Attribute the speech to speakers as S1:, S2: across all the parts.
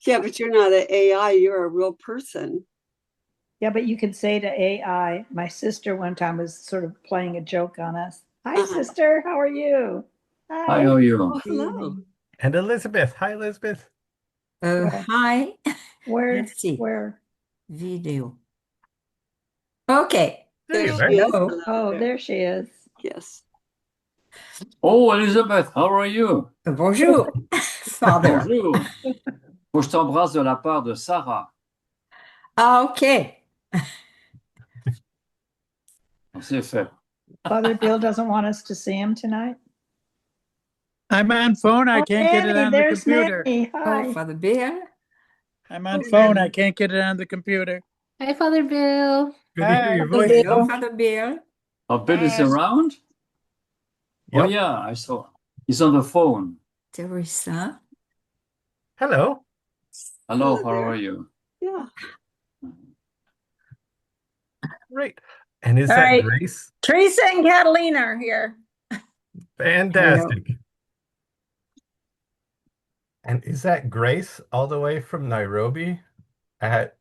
S1: Yeah, but you're not an AI, you're a real person.
S2: Yeah, but you can say to AI, my sister one time was sort of playing a joke on us. Hi,
S1: Uh-huh.
S2: sister, how are you?
S3: Hi,
S2: Hi.
S3: how are you?
S1: Oh, hello.
S4: And Elizabeth. Hi, Elizabeth.
S2: Where?
S5: Hi.
S2: Where?
S5: Let's see.
S2: Where?
S5: Video. Okay.
S4: There
S1: There
S4: you
S1: she
S4: are.
S1: is.
S5: Hello.
S1: Hello
S2: Oh,
S1: there.
S2: there she is.
S1: Yes.
S3: Oh, Elizabeth, how are you?
S5: Bonjour, Father.
S3: Bonjour. Faut que je t'embrasse de la part de Sarah.
S5: Okay.
S3: C'est fait.
S2: Father Bill doesn't want us to see him tonight.
S6: I'm on phone. I
S2: Oh,
S6: can't get it
S2: Nanny,
S6: on the
S2: there's
S6: computer.
S2: Nanny.
S5: Oh,
S2: Hi.
S5: Father Bear.
S6: I'm on
S1: Hey,
S6: phone.
S1: Nanny.
S6: I can't get it on the computer.
S7: Hi, Father Bill.
S4: Good to hear your
S5: Hello,
S4: voice.
S5: Father Bear.
S3: Bill is around? Oh,
S4: Yep.
S3: yeah, I saw. He's on the phone.
S5: Teresa.
S4: Hello.
S3: Hello,
S1: Hello
S3: how
S1: there.
S3: are you?
S1: Yeah.
S4: Great. And is
S8: All
S4: that
S8: right.
S4: Grace?
S8: Teresa and Catalina are here.
S4: Fantastic. And is that Grace all the way from Nairobi at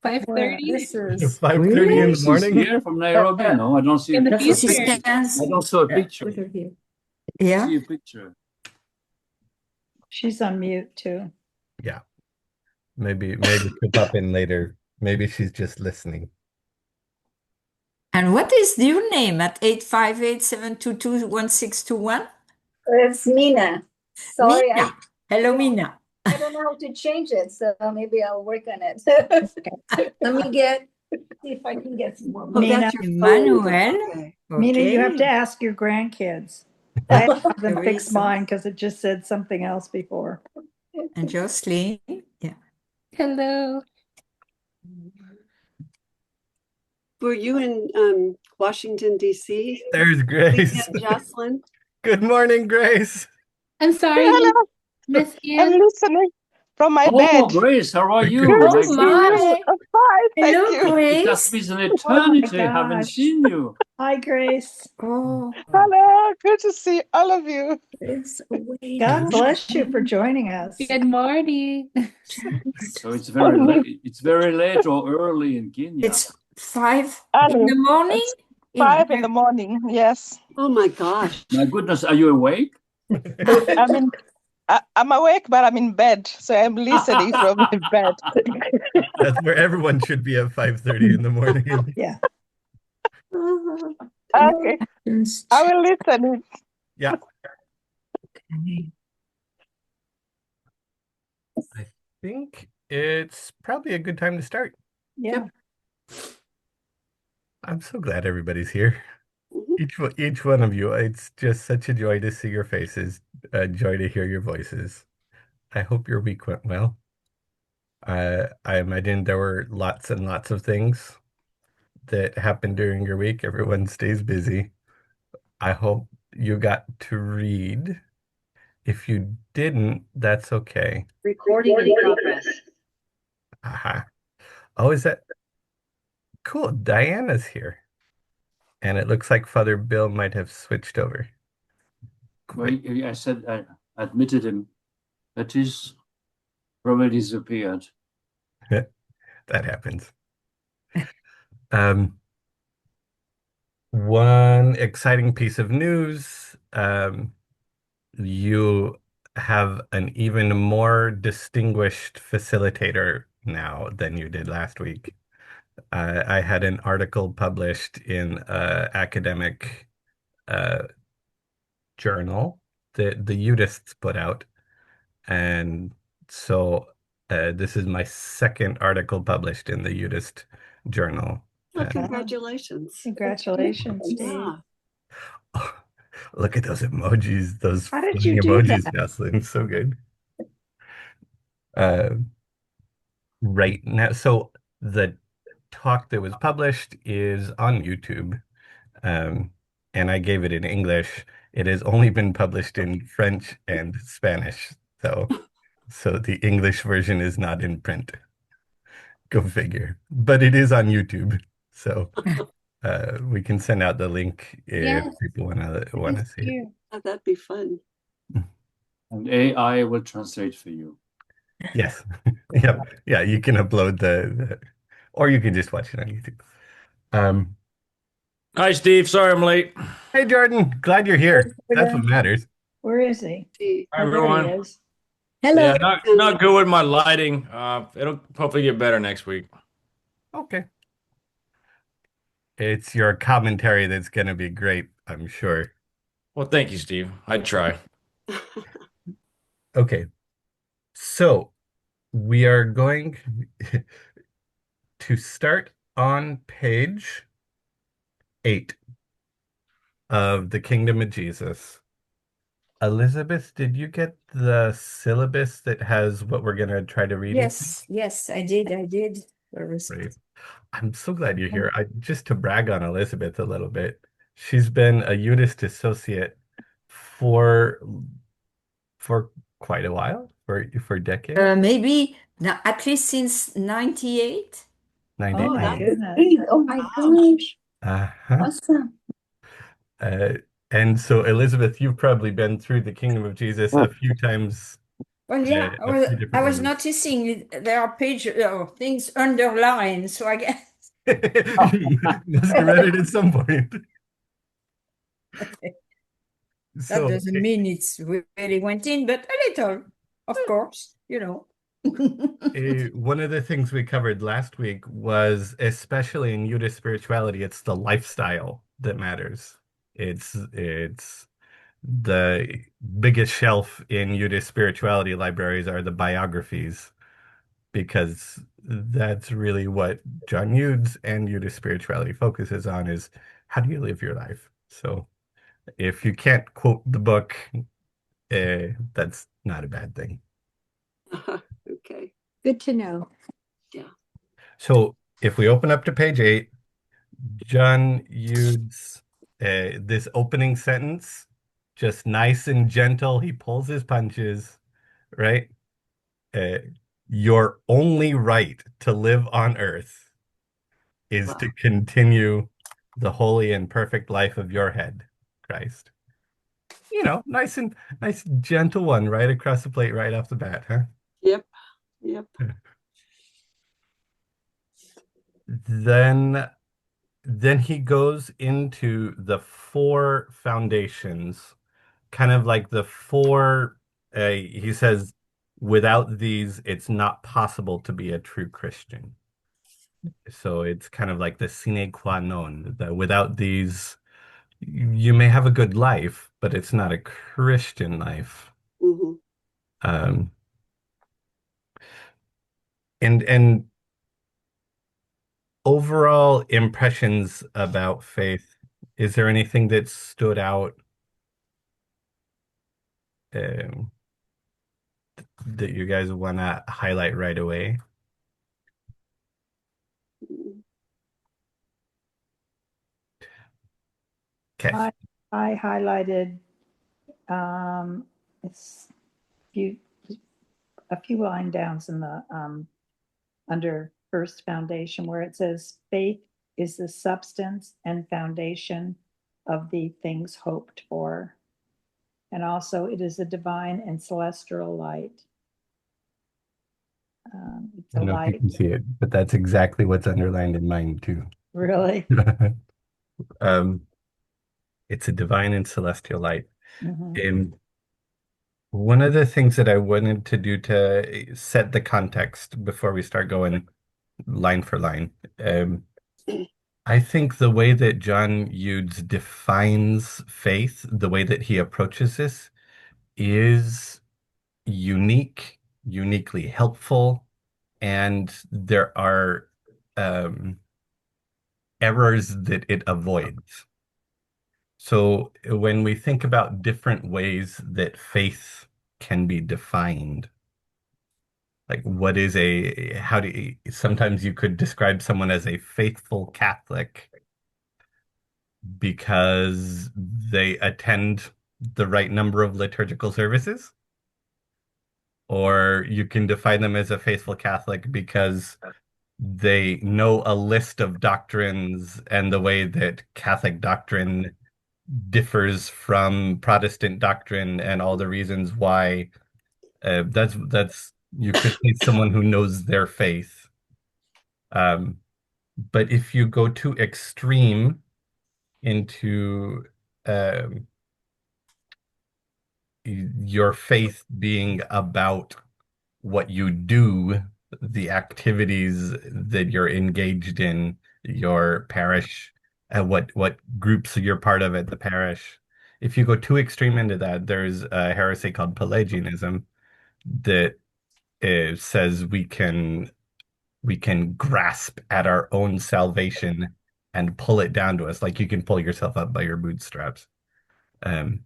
S7: 5:30
S8: This is
S4: 5:30
S5: Really?
S4: in the
S3: She's
S4: morning?
S3: here from Nairobi? No, I don't see a
S7: in the
S3: picture.
S5: She
S7: future.
S5: stands.
S3: I don't see a picture.
S5: Put her here.
S3: I
S5: Yeah.
S3: see a picture.
S2: She's on mute too.
S4: Yeah. Maybe she'll pop in later. Maybe she's just listening.
S5: And what is your name at 858-722-1621?
S8: it's Mina. Sorry,
S5: Mina. Hello,
S8: yeah.
S5: Mina.
S8: I don't know how to change it, so maybe I'll work on it. Let me see if I can get some more.
S1: Oh,
S2: Mina.
S1: that's your phone.
S5: Emmanuel.
S1: Okay.
S2: Mina, you have to
S5: Okay.
S2: ask your grandkids. I had to have them fix
S5: Teresa.
S2: mine because it just said something else before.
S5: And Jocelyn. Yeah.
S7: Hello.
S1: Were you in Washington, D.C.
S4: There's Grace.
S1: weekend, Jocelyn?
S4: Good morning, Grace.
S7: I'm sorry,
S9: Hello,
S7: Miss
S9: I'm
S7: Ann.
S9: listening from my
S3: Oh,
S9: bed.
S3: Grace, how are you?
S9: Good
S5: Oh
S9: to
S3: My
S9: see
S3: goodness.
S9: you.
S5: my.
S9: I'm fine, thank
S5: Hello,
S9: you.
S3: It has
S5: Grace.
S3: been an
S2: Oh my
S3: eternity. I haven't
S2: gosh.
S3: seen you.
S2: Hi, Grace.
S5: Oh,
S9: Hello, good to see all of you.
S5: it's away.
S2: God bless you for joining us.
S7: Good morning.
S3: So it's very late. It's very late or early in Kenya.
S5: It's 5 in
S9: Early.
S5: the morning.
S9: It's 5 in the morning, yes.
S1: Oh my gosh.
S3: My goodness, are you awake?
S9: I'm awake, but I'm in bed, so I'm listening from my bed.
S4: That's where everyone should be at 5:30 in the morning.
S2: Yeah.
S9: Okay, I will listen.
S4: Yeah.
S5: Okay.
S4: I think it's probably a good time to start.
S2: Yeah.
S4: I'm so glad everybody's here.
S1: Mhm.
S4: Each one of you. It's just such a joy to see your faces, a joy to hear your voices. I hope your week went well. I imagine there were lots and lots of things that happened during your week. Everyone stays busy. I hope you got to read. If you didn't, that's okay.
S1: Recording in progress.
S4: Aha. Oh, is that cool? Diana's here. And it looks like Father Bill might have switched over.
S3: Well, I said I admitted him, but he's probably disappeared.
S4: That happens. One exciting piece of news. You have an even more distinguished facilitator now than you did last week. I had an article published in an academic journal that the Eudists put out. And so this is my second article published in the Eudist journal.
S1: Well, congratulations.
S2: Congratulations, Steve.
S1: Yeah.
S4: Look at those emojis, those
S2: How did
S4: funny
S2: you do
S4: emojis,
S2: that?
S4: Jocelyn. So good. Right now, so the talk that was published is on YouTube, and I gave it in English. It has only been published in French and Spanish, so the English version is not in print. Go figure. But it is on YouTube, so we can send out the link if
S7: Yes,
S4: people wanna see it.
S7: you.
S1: Oh, that'd be fun.
S3: And AI will translate for you.
S4: Yes. Yep. Yeah, you can upload or you can just watch it on YouTube. Um,
S10: Hi, Steve. Sorry I'm late.
S4: hey Jordan, glad you're here. That's what matters.
S2: Where is he?
S1: See,
S10: Hi,
S2: Oh, there he
S10: everyone.
S2: is.
S8: Hello.
S10: Yeah, not good with my lighting. It'll hopefully get better next week.
S4: Okay. It's your commentary that's going to be great, I'm sure.
S10: Well, thank you, Steve. I try.
S4: Okay. So we are going to start on page 8 of the Kingdom of Jesus. Elizabeth, did you get the syllabus that has what we're going to try to read?
S5: Yes, I did.
S4: Right. I'm so glad you're here. Just to brag on Elizabeth a little bit, she's been a Eudist associate for for quite a while, for decades.
S5: Maybe now, at least since 98.
S2: Oh
S4: 98.
S2: my goodness.
S8: Great. Oh my gosh.
S4: Uh-huh.
S8: Awesome.
S4: And so Elizabeth, you've probably been through the Kingdom of Jesus a few times.
S5: Well, yeah,
S4: A few different
S5: I was
S4: ways.
S5: noticing there are things underlined, so I guess.
S4: You must have read it at some point.
S5: That
S4: So,
S5: doesn't mean it's really went in, but a little, of course,
S4: one of the things we covered last week was, especially in Eudist spirituality, it's the lifestyle that matters. It's the biggest shelf in Eudist spirituality libraries are the biographies, because that's really what John Eudes and Eudist spirituality focuses on, is how do you live your life? So if you can't quote the book, that's not a bad thing.
S1: Okay.
S8: Good to know.
S4: So if we open up to page 8, John Eudes, this opening sentence, just nice and gentle. He pulls his punches, right? Your only right to live on earth is
S1: Wow.
S4: to continue the holy and perfect life of your head, Christ. Nice gentle one right across the plate right off the bat, huh?
S1: Yep.
S4: Then he goes into the 4 foundations, kind of like the 4, he says, without these, it's not possible to be a true Christian. So it's kind of like the sine qua non, that without these, you may have a good life, but it's not a Christian life.
S1: Mhm.
S4: Um, and overall impressions about faith, is there anything that stood out um, that you guys want to highlight right away? Okay.
S2: I highlighted it's few a few line downs in the under first foundation where it says faith is the substance and foundation of the things hoped for. And also it is a divine and celestial light. It's
S4: I
S2: a
S4: don't know if you
S2: light.
S4: can see it, but that's exactly what's underlined in mine too.
S2: Really?
S4: It's a divine and celestial light.
S2: Mhm.
S4: And one of the things that I wanted to do to set the context before we start going line for line, I think the way that John Eudes defines faith, the way that he approaches this, is uniquely helpful, and there are errors that it avoids. So when we think about different ways that faith can be defined, like sometimes you could describe someone as a faithful Catholic because they attend the right number of liturgical services, or you can define them as a faithful Catholic because they know a list of doctrines and the way that Catholic doctrine differs from Protestant doctrine and all the reasons why. That's You could say someone who knows their faith. But if you go too extreme into um, your faith being about what you do, the activities that you're engaged in, your parish, what groups you're part of at the parish. If you go too extreme into that, there's a heresy called Pelagianism that says we can grasp at our own salvation and pull it down to us, like you can pull yourself up by your bootstraps. Um,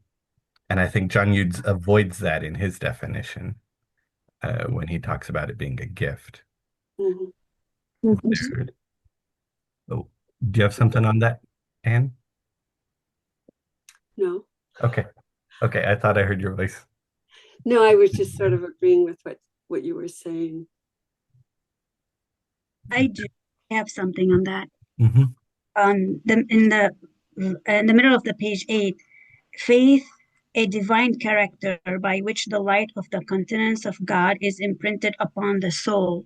S4: and I think John Eudes avoids that in his definition when he talks about it being a gift.
S1: Mhm.
S4: Oh, do you have something on that, Anne?
S1: No,
S4: Okay. Okay, I thought I heard your voice.
S1: no, I was just sort of agreeing with what you were saying.
S11: I do have something on that.
S4: Mm-hmm.
S11: In the middle of the page 8, faith, a divine character by which the light of the countenance of God is imprinted upon the soul.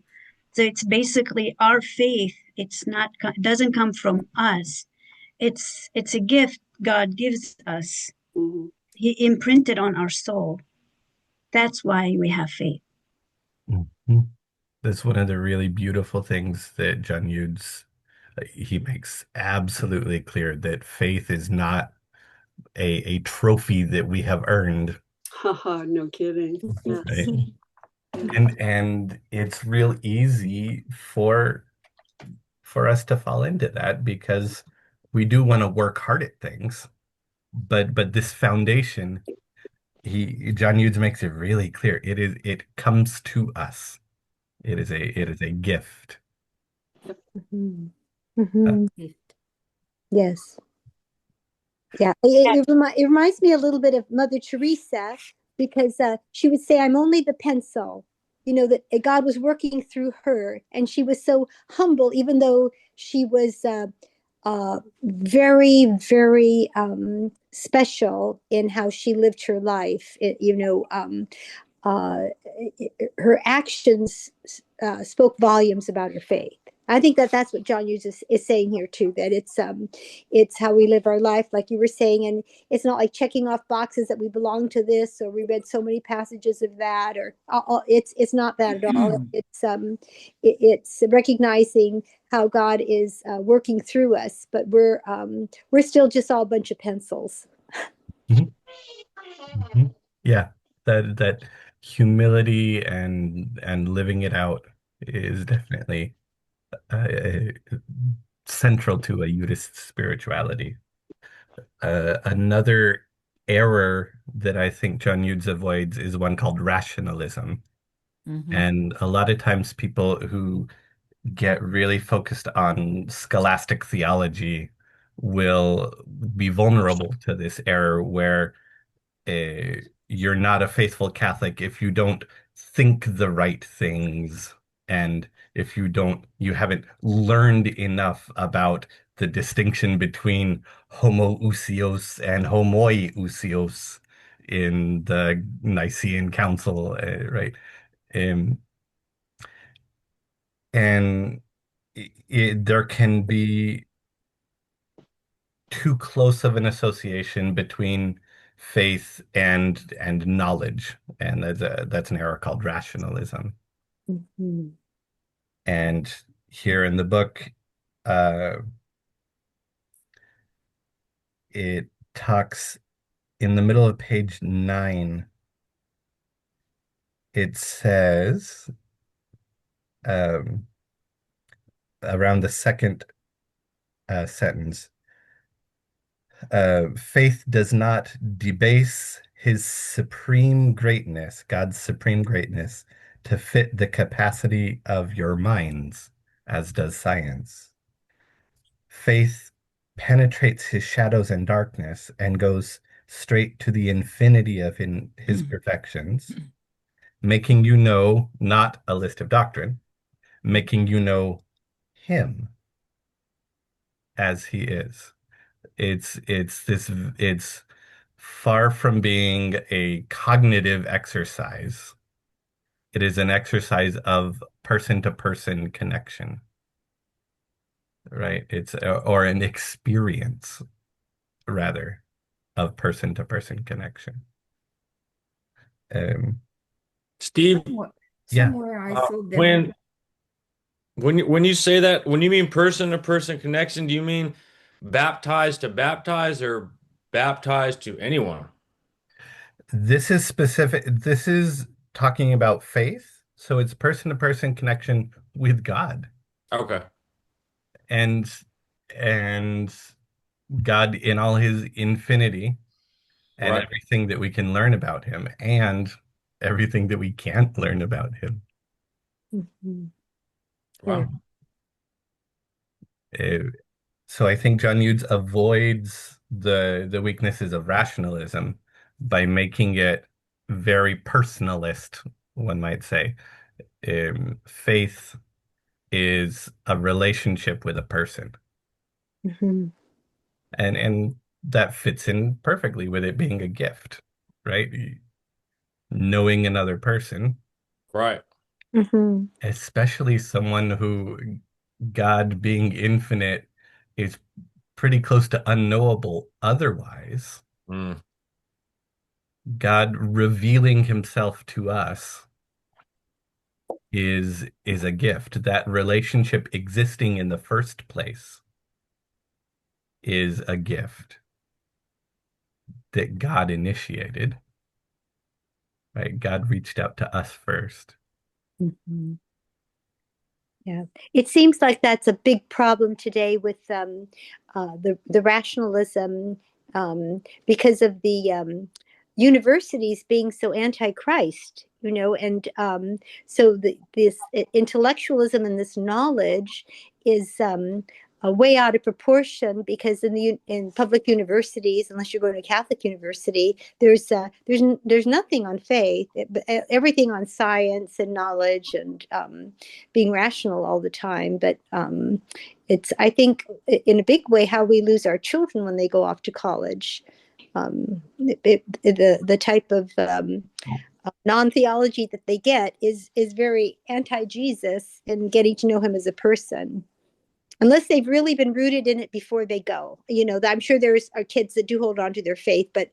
S11: So it's basically our faith. It's not, doesn't come from us. It's a gift God gives us.
S1: Mhm.
S11: He imprinted on our soul. That's why we have faith.
S4: Mm-hmm. That's one of the really beautiful things that John Eudes he makes absolutely clear that faith is not a trophy that we have earned.
S1: Haha, no kidding. Yes.
S4: Right? And it's real easy for us to fall into that because we do want to work hard at things. But this foundation, John Eudes makes it really clear. It comes to us. It is a gift.
S8: Mhm. Mhm. Yes. Yeah. It reminds me a little bit of Mother Teresa because she would say, I'm only the pencil, that God was working through her. And she was so humble, even though she was very, very special in how she lived her life. Uh, her actions spoke volumes about her faith. I think that that's what John Hughes is saying here too. That it's how we live our life, like you were saying, and it's not like checking off boxes that we belong to this or we read so many passages of that, or it's not that at all. It's recognizing how God is working through us, but we're still just all a bunch of pencils.
S4: Mhm. Mhm. Yeah, that humility and living it out is definitely central to a Eudist spirituality. Another error that I think John Eudes avoids is one called rationalism. And a lot of times people who get really focused on scholastic theology will be vulnerable to this error where you're not a faithful Catholic if you don't think the right things and if you haven't learned enough about the distinction between homoousios and homoiousios in the Nicene Council, right? Um, and there can be too close of an association between faith and knowledge, and that's an error called rationalism.
S8: Mm-hmm.
S4: And here in the book, uh, it talks in the middle of page 9. It says um, around the second sentence. Faith does not debase his supreme greatness, God's supreme greatness, to fit the capacity of your minds, as does science. Faith penetrates his shadows and darkness and goes straight to the infinity of his perfections, making you know not a list of doctrine, making you know him as he is. It's far from being a cognitive exercise. It is an exercise of person-to-person connection, right? It's or an experience rather of person-to-person connection.
S10: Steve,
S4: Yeah.
S5: Somewhere I saw that.
S10: when you say that, when you mean person-to-person connection, do you mean baptized to baptize or baptized to anyone?
S4: This is specific. This is talking about faith. So it's person-to-person connection with God
S10: Okay.
S4: and and God in all his infinity and
S10: Right.
S4: everything that we can learn about him and everything that we can't learn about him.
S8: Mhm.
S10: Wow.
S4: Uh, so I think John Eudes avoids the weaknesses of rationalism by making it very personalist, one might say. Faith is a relationship with a person,
S8: Mhm.
S4: and that fits in perfectly with it being a gift, right? Knowing another person,
S10: Right.
S8: Mhm.
S4: especially someone who God being infinite is pretty close to unknowable otherwise.
S10: Mm.
S4: God revealing himself to us is a gift. That relationship existing in the first place is a gift that God initiated, right? God reached out to us first.
S8: Mhm. Yeah, it seems like that's a big problem today with the rationalism because of the universities being so anti-Christ, and so this intellectualism and this knowledge is way out of proportion because in public universities, unless you're going to a Catholic university, there's nothing on faith, everything on science and knowledge and being rational all the time. But it's, I think, in a big way, how we lose our children when they go off to college. The type of non-theology that they get is very anti-Jesus and getting to know him as a person. Unless they've really been rooted in it before they go, I'm sure are kids that do hold on to their faith, but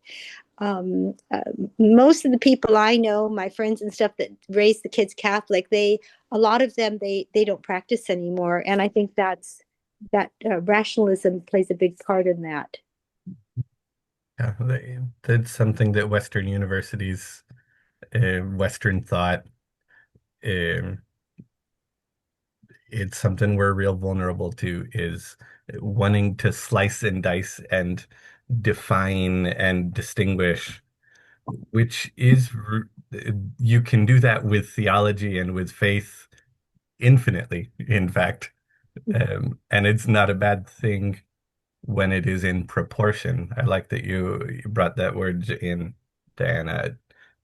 S8: um, uh, most of the people I know, my friends and stuff that raise the kids Catholic, a lot of them, they don't practice anymore. And I think that rationalism plays a big part in that.
S4: Yeah, that's something that Western universities, Western thought, um, it's something we're real vulnerable to is wanting to slice and dice and define and distinguish, which is you can do that with theology and with faith infinitely, in fact. And it's not a bad thing when it is in proportion. I like that you brought that word in, Diana,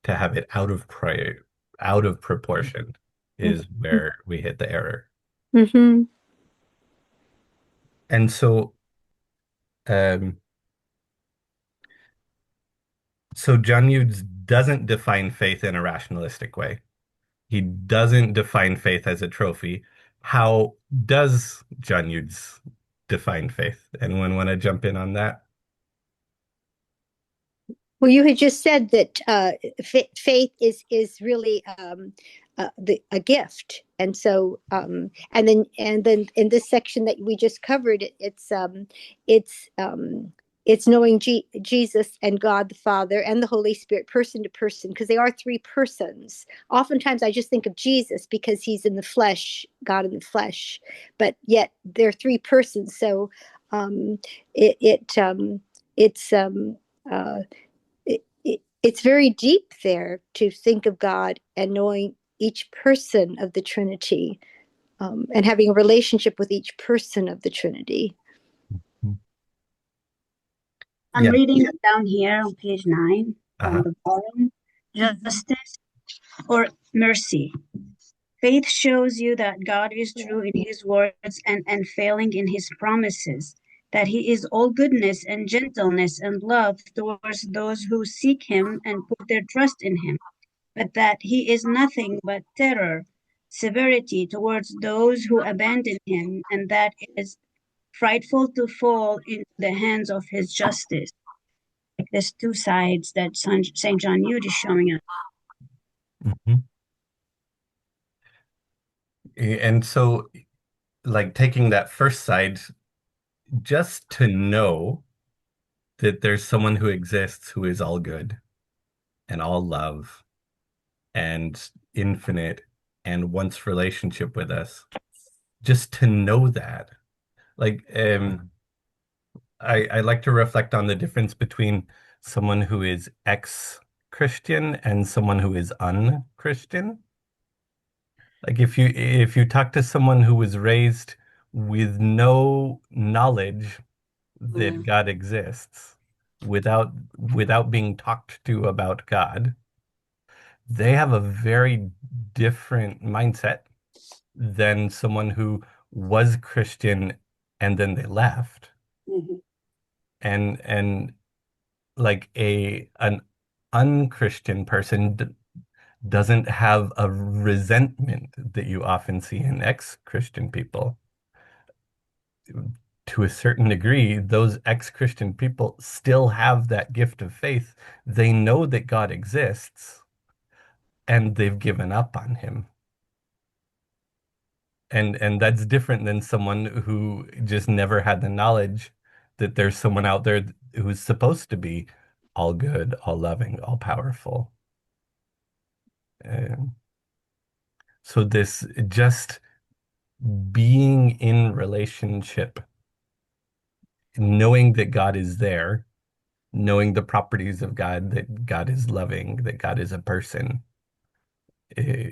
S4: to have it out of proportion is where we hit the error.
S8: Mm-hmm.
S4: And um, so John Eudes doesn't define faith in a rationalistic way. He doesn't define faith as a trophy. How does John Eudes define faith? Anyone want to jump in on that?
S8: Well, you had just said that faith is really a gift, and so and then in this section that we just covered, it's it's knowing Jesus and God the Father and the Holy Spirit, person to person, because they are three persons. Oftentimes, I just think of Jesus because he's in the flesh, God in the flesh, but yet they're three persons. So um, it, it it's uh, it's very deep there to think of God and knowing each person of the Trinity, and having a relationship with each person of the Trinity.
S11: I'm
S4: Yeah.
S11: reading it down here on page 9
S4: Uh-huh.
S11: on the bottom. Justice or mercy. Faith shows you that God is true in his words and unfailing in his promises, that he is all goodness and gentleness and love towards those who seek him and put their trust in him. but that he is nothing but terror, severity towards those who abandon him, and that it is frightful to fall into the hands of his justice. Like there's two sides that St. John Eudes is showing us.
S4: Mhm. And so, like taking that first side, just to know that there's someone who exists who is all good and all love and infinite and wants relationship with us, just to know that. Like, I like to reflect on the difference between someone who is ex-Christian and someone who is un-Christian. Like if you talk to someone who was raised with no knowledge that God exists, without being talked to about God, they have a very different mindset than someone who was Christian and then they left.
S1: Mhm.
S4: And like an unchristian person doesn't have a resentment that you often see in ex-Christian people. To a certain degree, those ex-Christian people still have that gift of faith. They know that God exists and they've given up on him. And that's different than someone who just never had the knowledge that there's someone out there who's supposed to be all good, all loving, all powerful. Um, so this just being in relationship, knowing that God is there, knowing the properties of God, that God is loving, that God is a person, eh,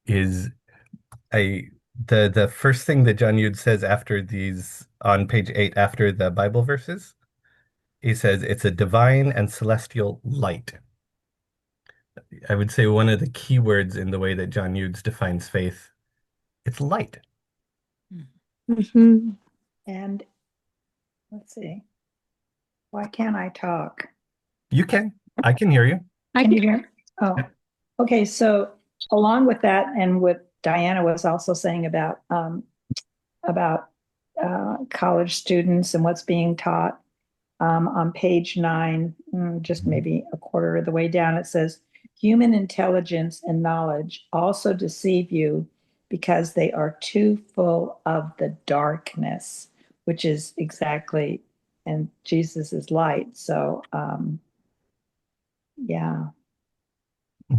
S4: is a the first thing that John Eudes says after these on page 8 after the Bible verses. He says it's a divine and celestial light. I would say one of the key words in the way that John Eudes defines faith, it's light.
S8: Mhm.
S2: And let's see. Why can't I talk?
S4: You can. I can hear you.
S7: I
S2: Can you
S7: can.
S2: hear? Oh, okay. So along with that, and what Diana was also saying about college students and what's being taught, on page 9, just maybe a quarter of the way down, it says, human intelligence and knowledge also deceive you because they are too full of the darkness, which is exactly, and Jesus is light. So, yeah,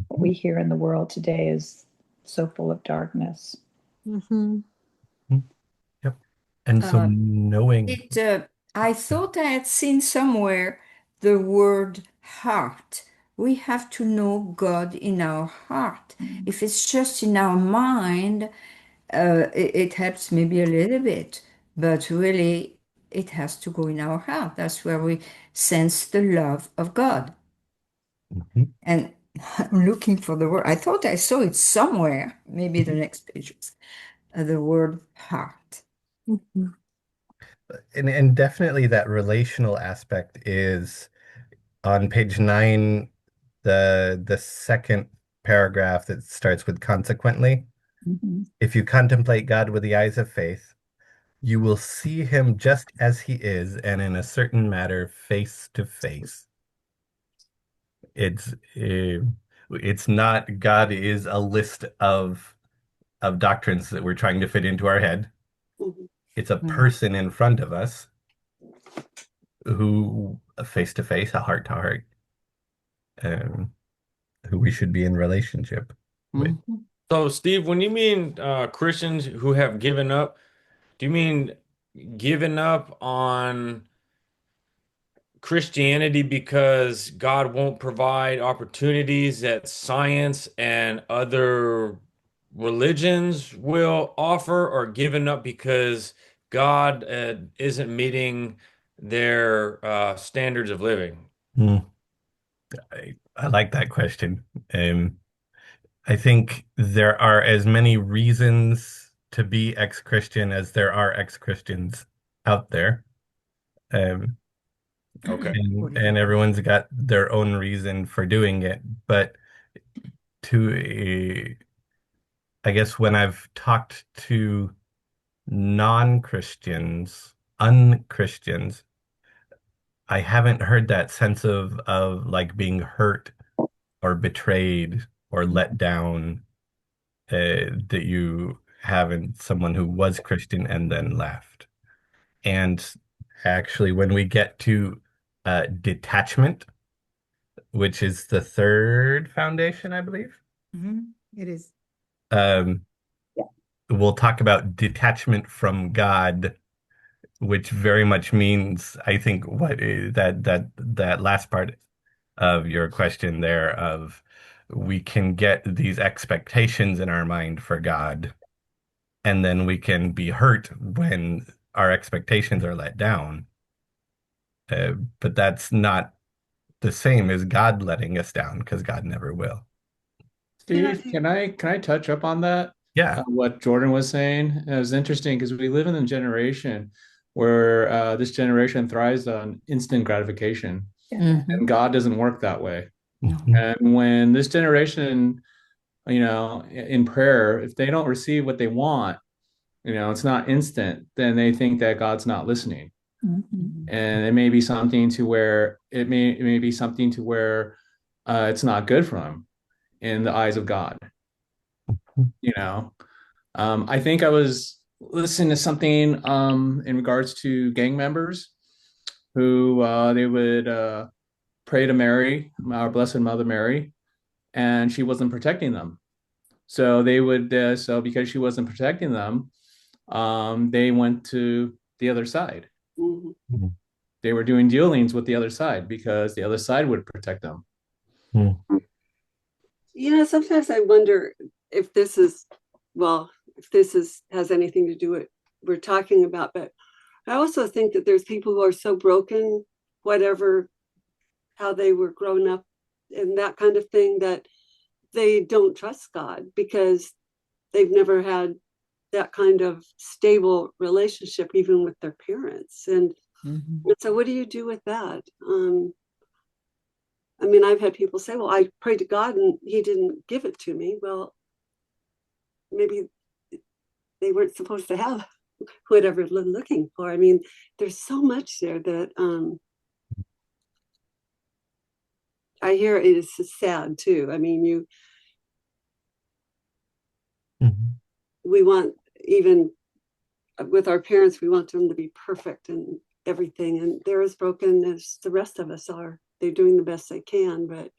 S2: what we hear in the world today is so full of darkness.
S8: Mhm.
S4: Yep. And so knowing,
S5: I thought I had seen somewhere the word heart. We have to know God in our heart. If it's just in our mind, it helps maybe a little bit, but really it has to go in our heart. That's where we sense the love of God.
S4: Mhm.
S5: And I'm looking for the word. I thought I saw it somewhere, maybe the next pages, the word heart.
S8: Mhm.
S4: and definitely that relational aspect is on page 9, the second paragraph that starts with consequently.
S2: Mhm.
S4: If you contemplate God with the eyes of faith, you will see him just as he is, and in a certain matter, face to face. It's not God is a list of doctrines that we're trying to fit into our head.
S1: Mhm.
S4: It's a person in front of us who face to face, a heart to heart, who we should be in relationship with.
S10: So, Steve, when you mean Christians who have given up, do you mean given up on Christianity because God won't provide opportunities that science and other religions will offer, or given up because God isn't meeting their standards of living?
S4: Hmm. I like that question. I think there are as many reasons to be ex-Christian as there are ex-Christians out there.
S10: Okay.
S4: And everyone's got their own reason for doing it. But to I guess when I've talked to non-Christians, unchristians, I haven't heard that sense of like being hurt or betrayed or let down that you have in someone who was Christian and then left. And actually, when we get to detachment, which is the third foundation, I believe,
S2: It is.
S4: um, we'll talk about detachment from God, which very much means, I think, what is that last part of your question there of we can get these expectations in our mind for God, and then we can be hurt when our expectations are let down. But that's not the same as God letting us down because God never will.
S12: Steve, can I touch up on that?
S4: Yeah.
S12: What Jordan was saying. It was interesting because we live in a generation where this generation thrives on instant gratification, and God doesn't work that way. And when this generation, in prayer, if they don't receive what they want, it's not instant, then they think that God's not listening. And it may be something to where it's not good for them in the eyes of God. I think I was listening to something in regards to gang members who they would pray to Mary, our Blessed Mother Mary, and she wasn't protecting them. So they would, because she wasn't protecting them, they went to the other side.
S1: Mm-hmm.
S12: They were doing dealings with the other side because the other side would protect them.
S1: Sometimes I wonder if this has anything to do with what we're talking about, but I also think that there's people who are so broken, whatever, how they were grown up and that kind of thing, that they don't trust God because they've never had that kind of stable relationship, even with their parents. And so what do you do with that? I've had people say, well, I prayed to God and he didn't give it to me. Well, maybe they weren't supposed to have whatever they're looking for. There's so much there that I hear it is sad too. We want, even with our parents, we want them to be perfect and everything. And they're as broken as the rest of us are. They're doing the best they can, but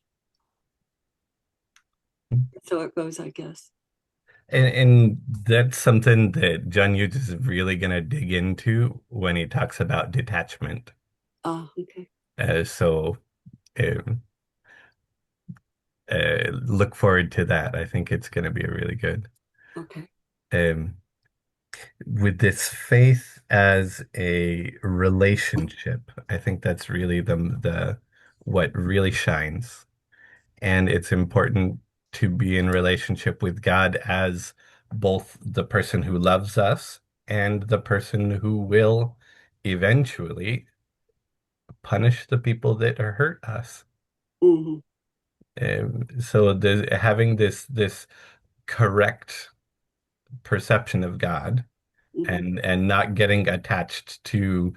S1: so it goes, I guess.
S4: And that's something that John Eudes is really going to dig into when he talks about detachment.
S1: Oh, okay.
S4: So look forward to that. I think it's going to be really good.
S1: Okay.
S4: With this faith as a relationship, I think that's really the what really shines. And it's important to be in relationship with God as both the person who loves us and the person who will eventually punish the people that hurt us. So having this correct perception of God and not getting attached to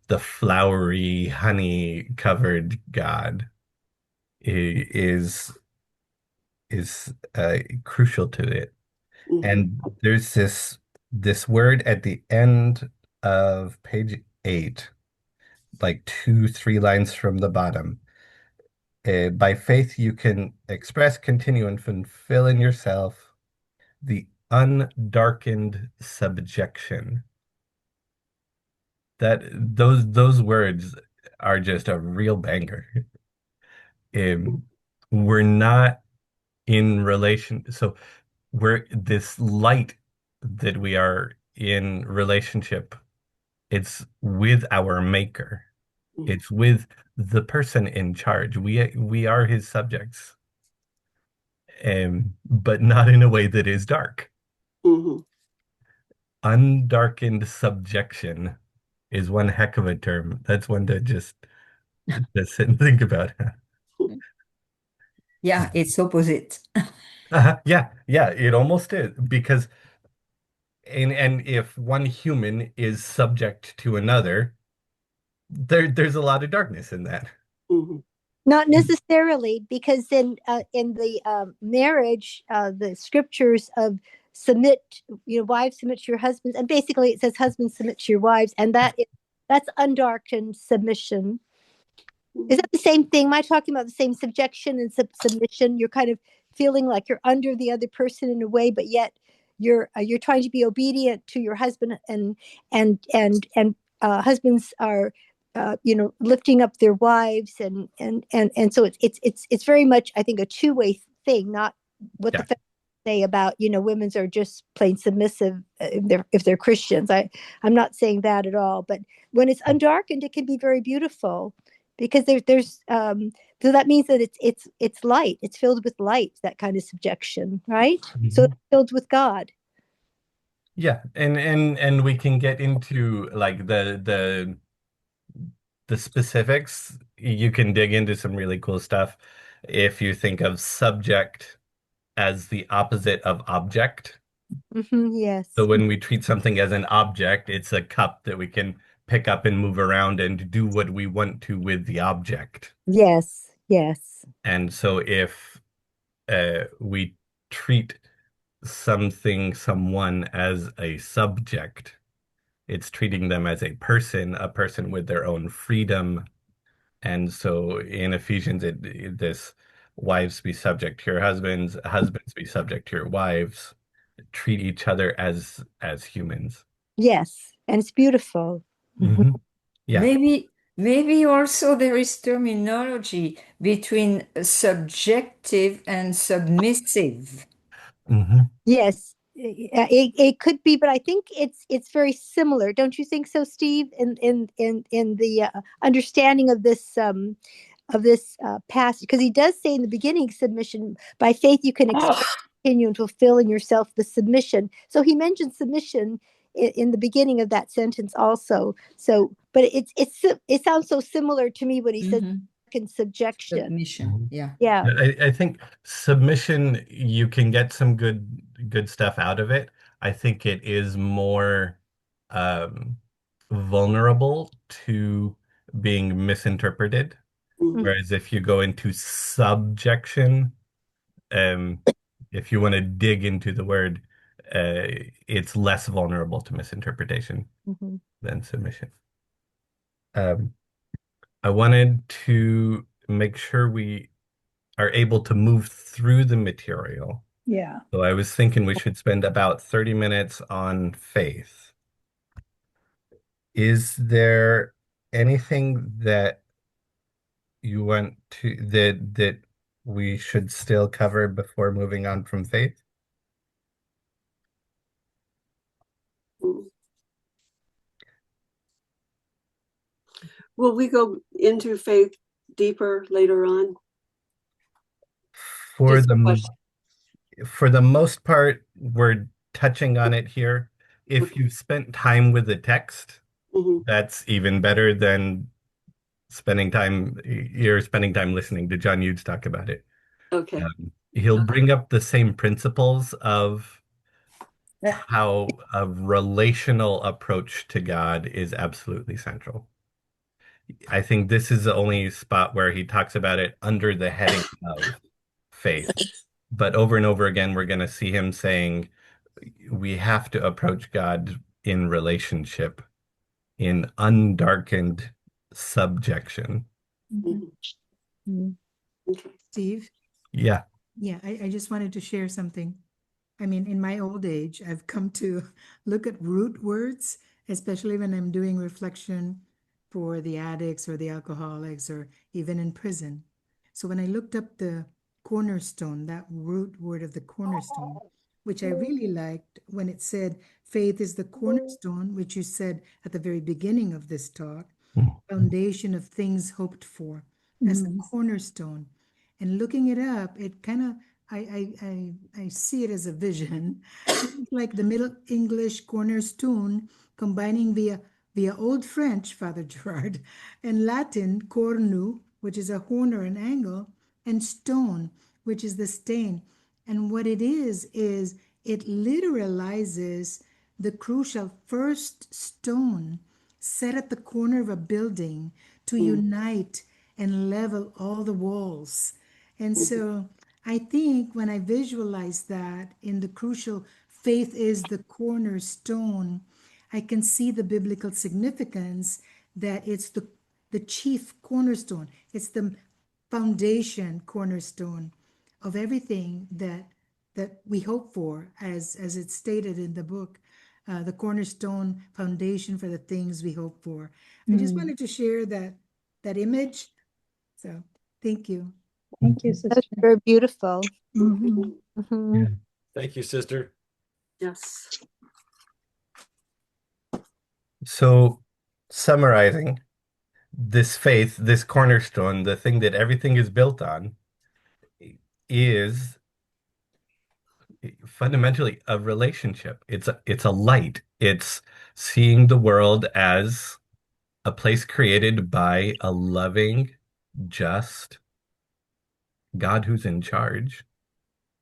S4: the flowery, honey covered God is crucial to it. And there's this word at the end of page 8, like 2, 3 lines from the bottom. By faith you can express, continue, and fulfill in yourself the undarkened subjection. Those words are just a real banger. We're not in relation, so we're this light that we are in relationship. It's with our maker. It's with the person in charge. We are his subjects, but not in a way that is dark. Undarkened subjection is one heck of a term. That's one to just sit and think about.
S5: Yeah, it's opposite.
S4: Yeah, yeah, it almost is because and if one human is subject to another, there's a lot of darkness in that.
S1: Mhm.
S8: Not necessarily, because in the marriage, the scriptures of submit, wives submit to your husbands, and basically it says husbands submit to your wives, and that's undarkened submission. Is that the same thing? Am I talking about the same subjection and submission? You're kind of feeling like you're under the other person in a way, but yet you're trying to be obedient to your husband, and husbands are lifting up their wives, and so it's very much, I think, a two-way thing, not what the
S4: Yeah.
S8: feminists say about women's are just plain submissive if they're Christians. I'm not saying that at all, but when it's undarkened, it can be very beautiful because there's so that means that it's light, it's filled with light, that kind of subjection, right? So it's filled with God.
S4: Yeah, and we can get into like the specifics. You can dig into some really cool stuff if you think of subject as the opposite of object.
S8: Yes.
S4: So when we treat something as an object, it's a cup that we can pick up and move around and do what we want to with the object.
S8: Yes. Yes.
S4: And so if we treat someone as a subject, it's treating them as a person with their own freedom. And so in Ephesians, this wives be subject to your husbands, husbands be subject to your wives, treat each other as humans.
S8: Yes. And it's beautiful.
S4: Hmm. Yeah.
S5: Maybe also there is terminology between subjective and submissive.
S4: Hmm.
S8: Yes. It could be, but I think it's very similar. Don't you think so, Steve? In the understanding of this passage, because he does say in the beginning, submission by faith you can continue and fulfill in yourself the submission. So he mentioned submission in the beginning of that sentence also. So, but it sounds so similar to me when he said in subjection.
S5: Submission, yeah.
S8: Yeah.
S4: I think submission, you can get some good stuff out of it. I think it is more um, vulnerable to being misinterpreted.
S1: Mhm.
S4: Whereas if you go into subjection, um, if you want to dig into the word, it's less vulnerable to misinterpretation
S8: Mhm.
S4: than submission. Um, I wanted to make sure we are able to move through the material.
S2: Yeah.
S4: So I was thinking we should spend about 30 minutes on faith. Is there anything that you want to that we should still cover before moving on from faith?
S1: Mhm. Will we go into faith deeper later on?
S4: For
S1: Just a
S4: the
S1: question.
S4: for the most part, we're touching on it here. If
S1: Okay.
S4: you've spent time with the text,
S1: Mhm.
S4: that's even better than you're spending time listening to John Eudes talk about it.
S1: Okay.
S4: He'll bring up the same principles of
S5: Yeah.
S4: how a relational approach to God is absolutely central. I think this is the only spot where he talks about it under the heading of faith. But over and over again, we're going to see him saying we have to approach God in relationship, in undarkened subjection.
S1: Mhm.
S8: Mhm.
S1: Okay.
S13: Steve,
S4: Yeah.
S13: yeah, I just wanted to share something. I mean, in my old age, I've come to look at root words, especially when I'm doing reflection for the addicts or the alcoholics or even in prison. So when I looked up the cornerstone, that root word of the cornerstone, which I really liked when it said faith is the cornerstone, which you said at the very beginning of this talk, foundation of things hoped for, as the cornerstone. And looking it up, it kind of I see it as a vision. It's like the Middle English cornerstone combining via Old French, Father Gerard, and Latin cornu, which is a horn or an angle, and stone, which is the stain. And what it is it literalizes the crucial first stone set at the corner of a building to unite and level all the walls. And so I think when I visualize that in the crucial faith is the cornerstone, I can see the biblical significance that it's the chief cornerstone. It's the foundation cornerstone of everything that we hope for, as it's stated in the book, the cornerstone foundation for the things we hope for. I just wanted to share that image. So thank you.
S2: Thank you,
S8: That's
S2: sister.
S8: very beautiful.
S2: Mhm.
S8: Mhm.
S4: Yeah.
S10: Thank you, sister.
S1: Yes.
S4: So, summarizing, this faith, this cornerstone, the thing that everything is built on, is fundamentally a relationship. It's a light. It's seeing the world as a place created by a loving, just God who's in charge,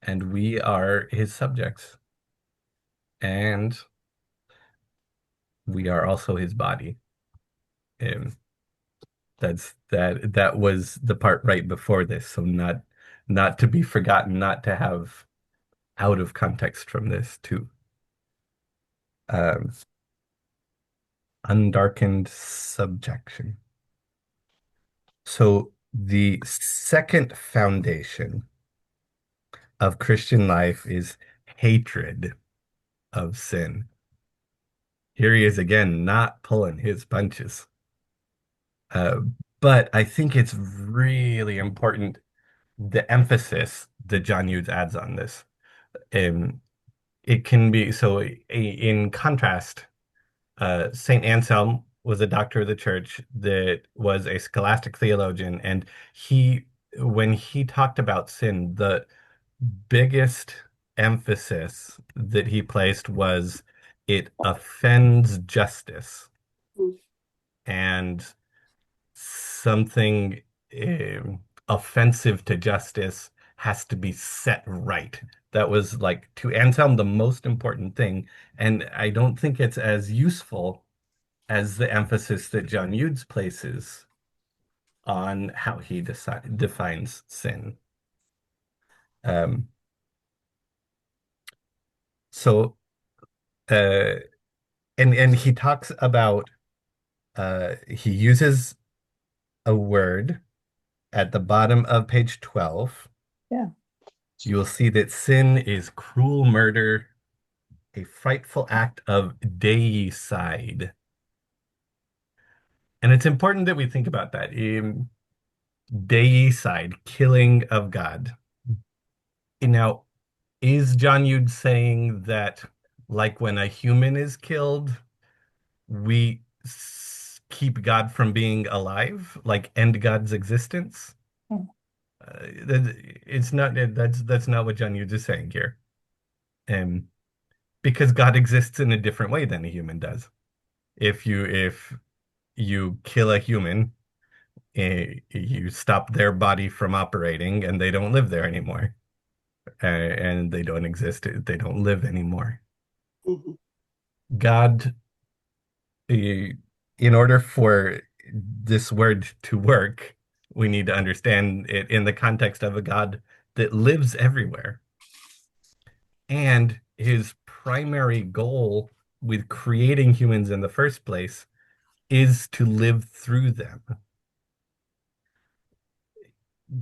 S4: and we are his subjects, and we are also his body. And that was the part right before this, so not to be forgotten, not to have out of context from this too. Um, undarkened subjection. So the second foundation of Christian life is hatred of sin. Here he is again, not pulling his punches. Uh, but I think it's really important the emphasis that John Eudes adds on this. It can be so in contrast, Saint Anselm was a doctor of the church that was a scholastic theologian, and when he talked about sin, the biggest emphasis that he placed was it offends justice, and something offensive to justice has to be set right. That was, like, to Anselm, the most important thing. And I don't think it's as useful as the emphasis that John Eudes places on how he defines sin. Um, so, uh, and he talks about, he uses a word at the bottom of page 12.
S2: Yeah.
S4: You will see that sin is cruel murder, a frightful act of deicide. And it's important that we think about that. Deicide, killing of God. Now, is John Eudes saying that, like when a human is killed, we keep God from being alive, like end God's existence?
S2: Hmm.
S4: It's not. That's not what John Eudes is saying here. Because God exists in a different way than a human does. If you kill a human, you stop their body from operating, and they don't live there anymore, and they don't exist. They don't live anymore. God, in order for this word to work, we need to understand it in the context of a God that lives everywhere. And his primary goal with creating humans in the first place is to live through them.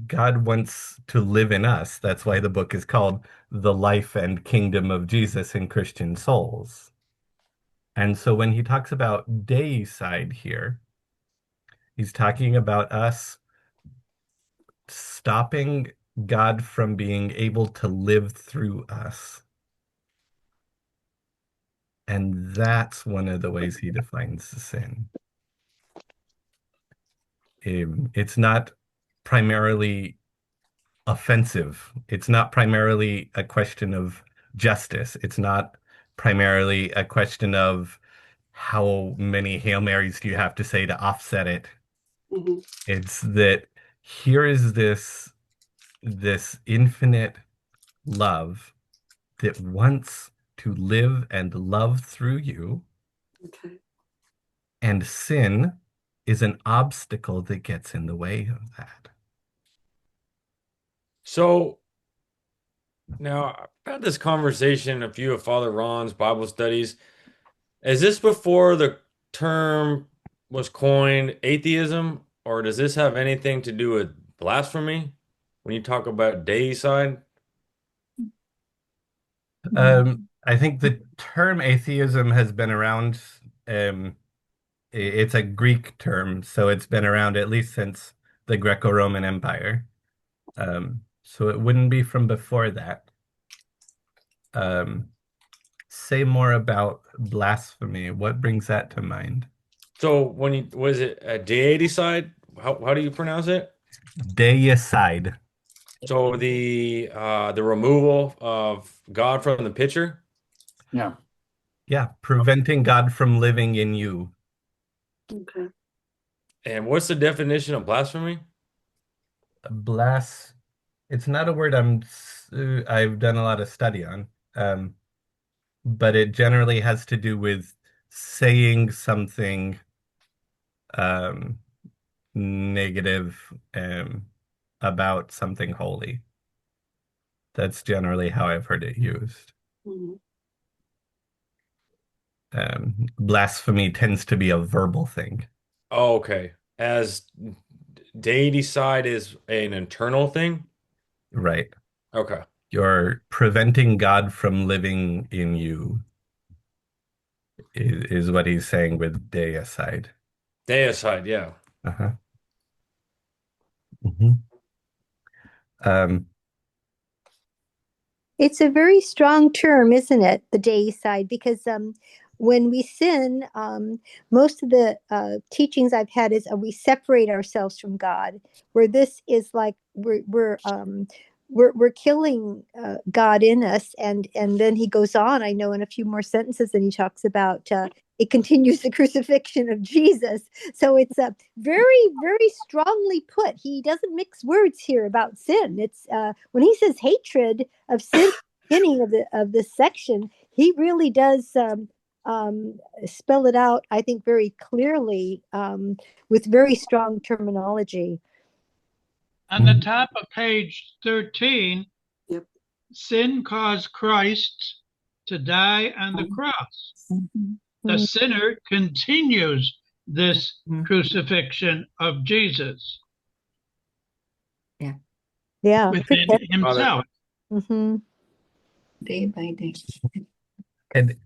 S4: God wants to live in us. That's why the book is called The Life and Kingdom of Jesus in Christian Souls. And so when he talks about deicide here, he's talking about us stopping God from being able to live through us. And that's one of the ways he defines sin. It's not primarily offensive. It's not primarily a question of justice. It's not primarily a question of how many Hail Marys do you have to say to offset it. It's that here is this infinite love that wants to live and love through you,
S1: Okay.
S4: and sin is an obstacle that gets in the way of that.
S10: So now I've had this conversation in a few of Father Ron's Bible studies. Is this before the term was coined atheism, or does this have anything to do with blasphemy when you talk about deicide?
S4: I think the term atheism has been around. It's a Greek term, so it's been around at least since the Greco-Roman Empire. So it wouldn't be from before that. Say more about blasphemy. What brings that to mind?
S10: So when you was it a deicide? How do you pronounce it?
S4: Deicide.
S10: So the removal of God from the picture?
S3: Yeah.
S4: Yeah, preventing God from living in you.
S1: Okay.
S10: And what's the definition of blasphemy?
S4: It's not a word I've done a lot of study on. But it generally has to do with saying something um, negative about something holy. That's generally how I've heard it used.
S1: Mhm.
S4: Blasphemy tends to be a verbal thing.
S10: Oh, okay. As deicide is an internal thing?
S4: Right.
S10: Okay.
S4: You're preventing God from living in you is what he's saying with deicide.
S10: Deicide, yeah.
S4: Uh-huh. Mhm. Um,
S8: It's a very strong term, isn't it? The deicide, because when we sin, most of the teachings I've had is we separate ourselves from God. Where this is like we're killing God in us, and then he goes on. I know in a few more sentences, and he talks about it continues the crucifixion of Jesus. So it's very, very strongly put. He doesn't mix words here about sin. It's when he says hatred of sin, beginning of this section, he really does spell it out. I think very clearly with very strong terminology.
S6: On the top of page 13,
S1: Yep.
S6: sin caused Christ to die on the cross. The sinner continues this crucifixion of Jesus
S8: Yeah.
S6: within himself.
S8: Mm-hmm.
S2: Day by day.
S4: and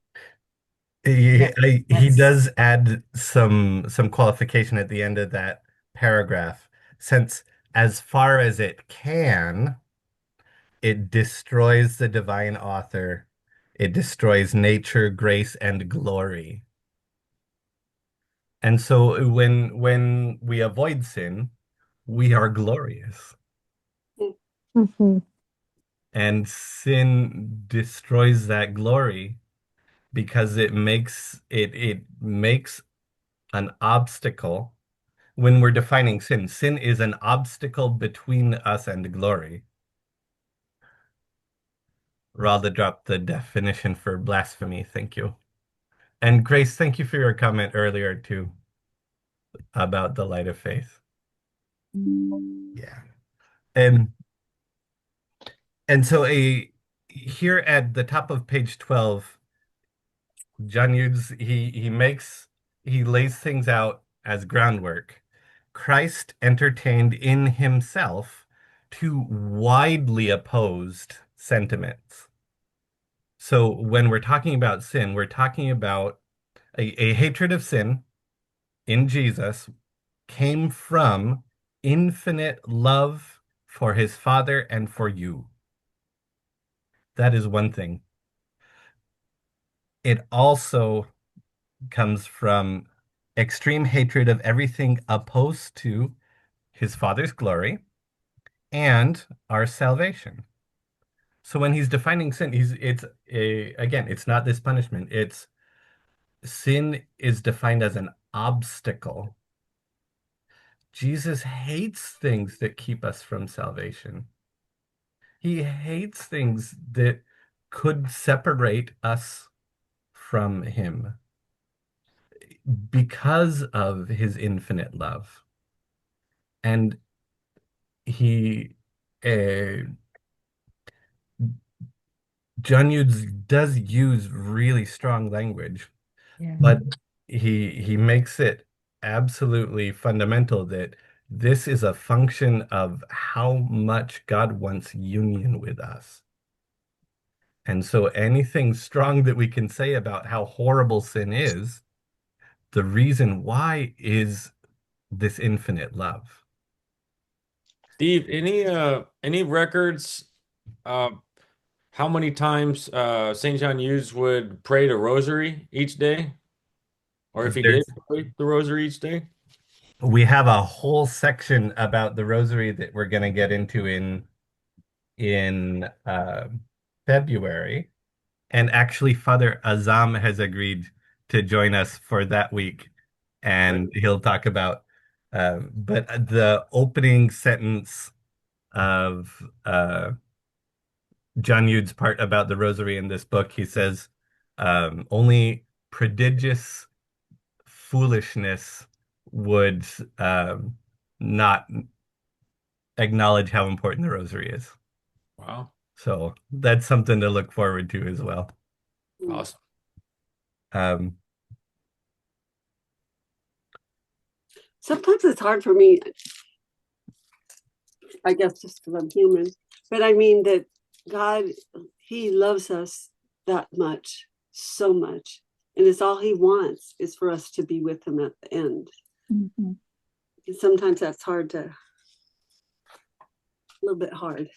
S4: he does add some qualification at the end of that paragraph, since as far as it can, it destroys the divine author, it destroys nature, grace, and glory. And so when we avoid sin, we are glorious.
S8: Mm-hmm.
S4: And sin destroys that glory because it makes an obstacle. When we're defining sin, sin is an obstacle between us and glory. Ralda dropped the definition for blasphemy. Thank you. And Grace, thank you for your comment earlier too about the light of faith. Yeah. And so here at the top of page 12, John Eudes, he lays things out as groundwork. Christ entertained in himself two widely opposed sentiments. So when we're talking about sin, we're talking about a hatred of sin in Jesus came from infinite love for his Father and for you. That is one thing. It also comes from extreme hatred of everything opposed to his Father's glory and our salvation. So when he's defining sin, it's not this punishment. It's sin is defined as an obstacle. Jesus hates things that keep us from salvation. He hates things that could separate us from him because of his infinite love. And he, uh, John Eudes does use really strong language,
S2: Yeah.
S4: but he makes it absolutely fundamental that this is a function of how much God wants union with us. And so anything strong that we can say about how horrible sin is, the reason why is this infinite love.
S10: Steve, any records how many times St. John Eudes would pray the rosary each day? Or if he did
S4: There's
S10: pray the rosary each day?
S4: we have a whole section about the rosary that we're going to get into in February. And actually, Father Azam has agreed to join us for that week, and he'll talk about. But the opening sentence of John Eudes' part about the rosary in this book, he says, "Only prodigious foolishness would not acknowledge how important the rosary is."
S10: Wow.
S4: So that's something to look forward to as well.
S10: Awesome.
S1: Sometimes it's hard for me, I guess just because I'm human, but I mean that God, he loves us that much, so much. And it's all he wants is for us to be with him at the end.
S2: Mhm.
S1: And sometimes that's hard to, a little bit hard,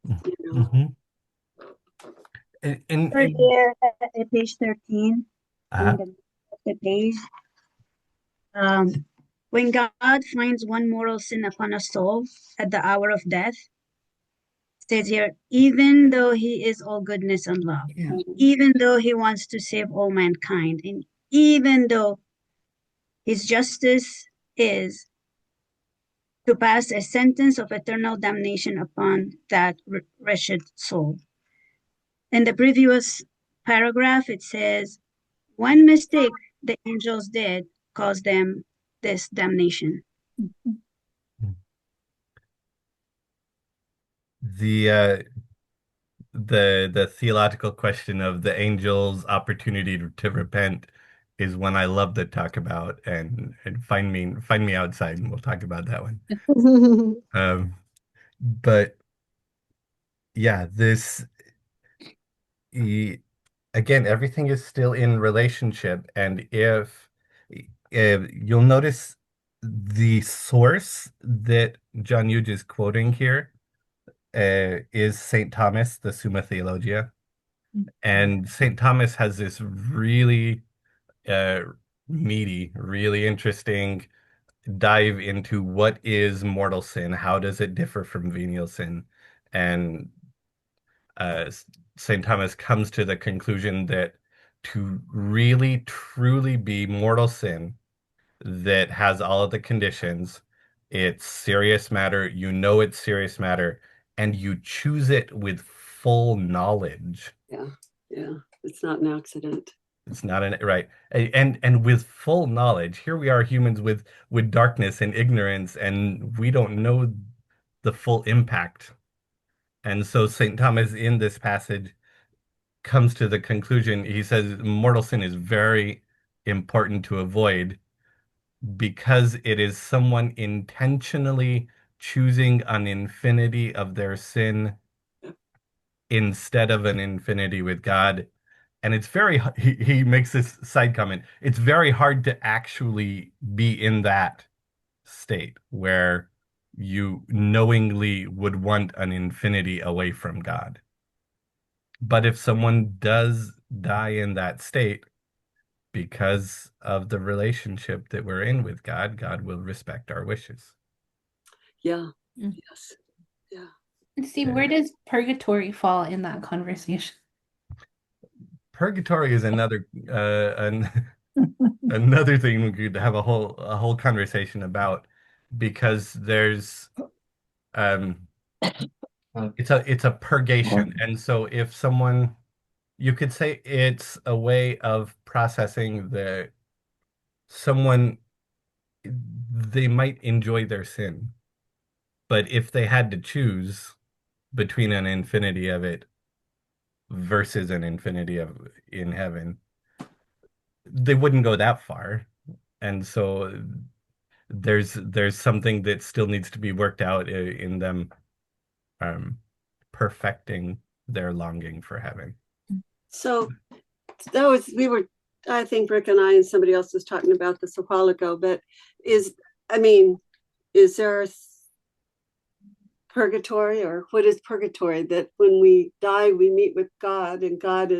S1: you know.
S4: Mhm.
S11: Right there at page 13,
S4: Uh-huh.
S11: on the page. When God finds one mortal sin upon a soul at the hour of death, says here, even though he is all goodness and love, even though he wants to save all mankind, and even though his justice is to pass a sentence of eternal damnation upon that wretched soul. In the previous paragraph, it says, one mistake the angels did caused them this damnation.
S4: The theological question of the angel's opportunity to repent is one I love to talk about, and find me outside and we'll talk about that one. But yeah, again, everything is still in relationship, and if you'll notice the source that John Eudes is quoting here is St. Thomas, the Summa Theologia. And St. Thomas has this really uh, meaty, really interesting dive into what is mortal sin, how does it differ from venial sin, and St. Thomas comes to the conclusion that to really truly be mortal sin that has all of the conditions, it's serious matter, you know it's serious matter, and you choose it with full knowledge.
S1: Yeah, yeah. It's not an accident.
S4: It's not right. And with full knowledge, here we are humans with darkness and ignorance, and we don't know the full impact. And so St. Thomas in this passage comes to the conclusion, he says mortal sin is very important to avoid because it is someone intentionally choosing an infinity of their sin instead of an infinity with God. And it's he makes this side comment. It's very hard to actually be in that state where you knowingly would want an infinity away from God. But if someone does die in that state because of the relationship that we're in with God, God will respect our wishes.
S1: Yeah. Yes. Yeah.
S7: Steve, where does purgatory fall in that conversation?
S4: Purgatory is another another thing we could have a whole conversation about, because there's It's a purgation. And so if someone, you could say it's a way of processing someone, they might enjoy their sin, but if they had to choose between an infinity of it versus an infinity of in heaven, they wouldn't go that far. And so there's something that still needs to be worked out in them um perfecting their longing for heaven.
S1: So that was, I think Rick and I and somebody else was talking about this a while ago, but I mean, is there a purgatory, or what is purgatory? That when we die, we meet with God and God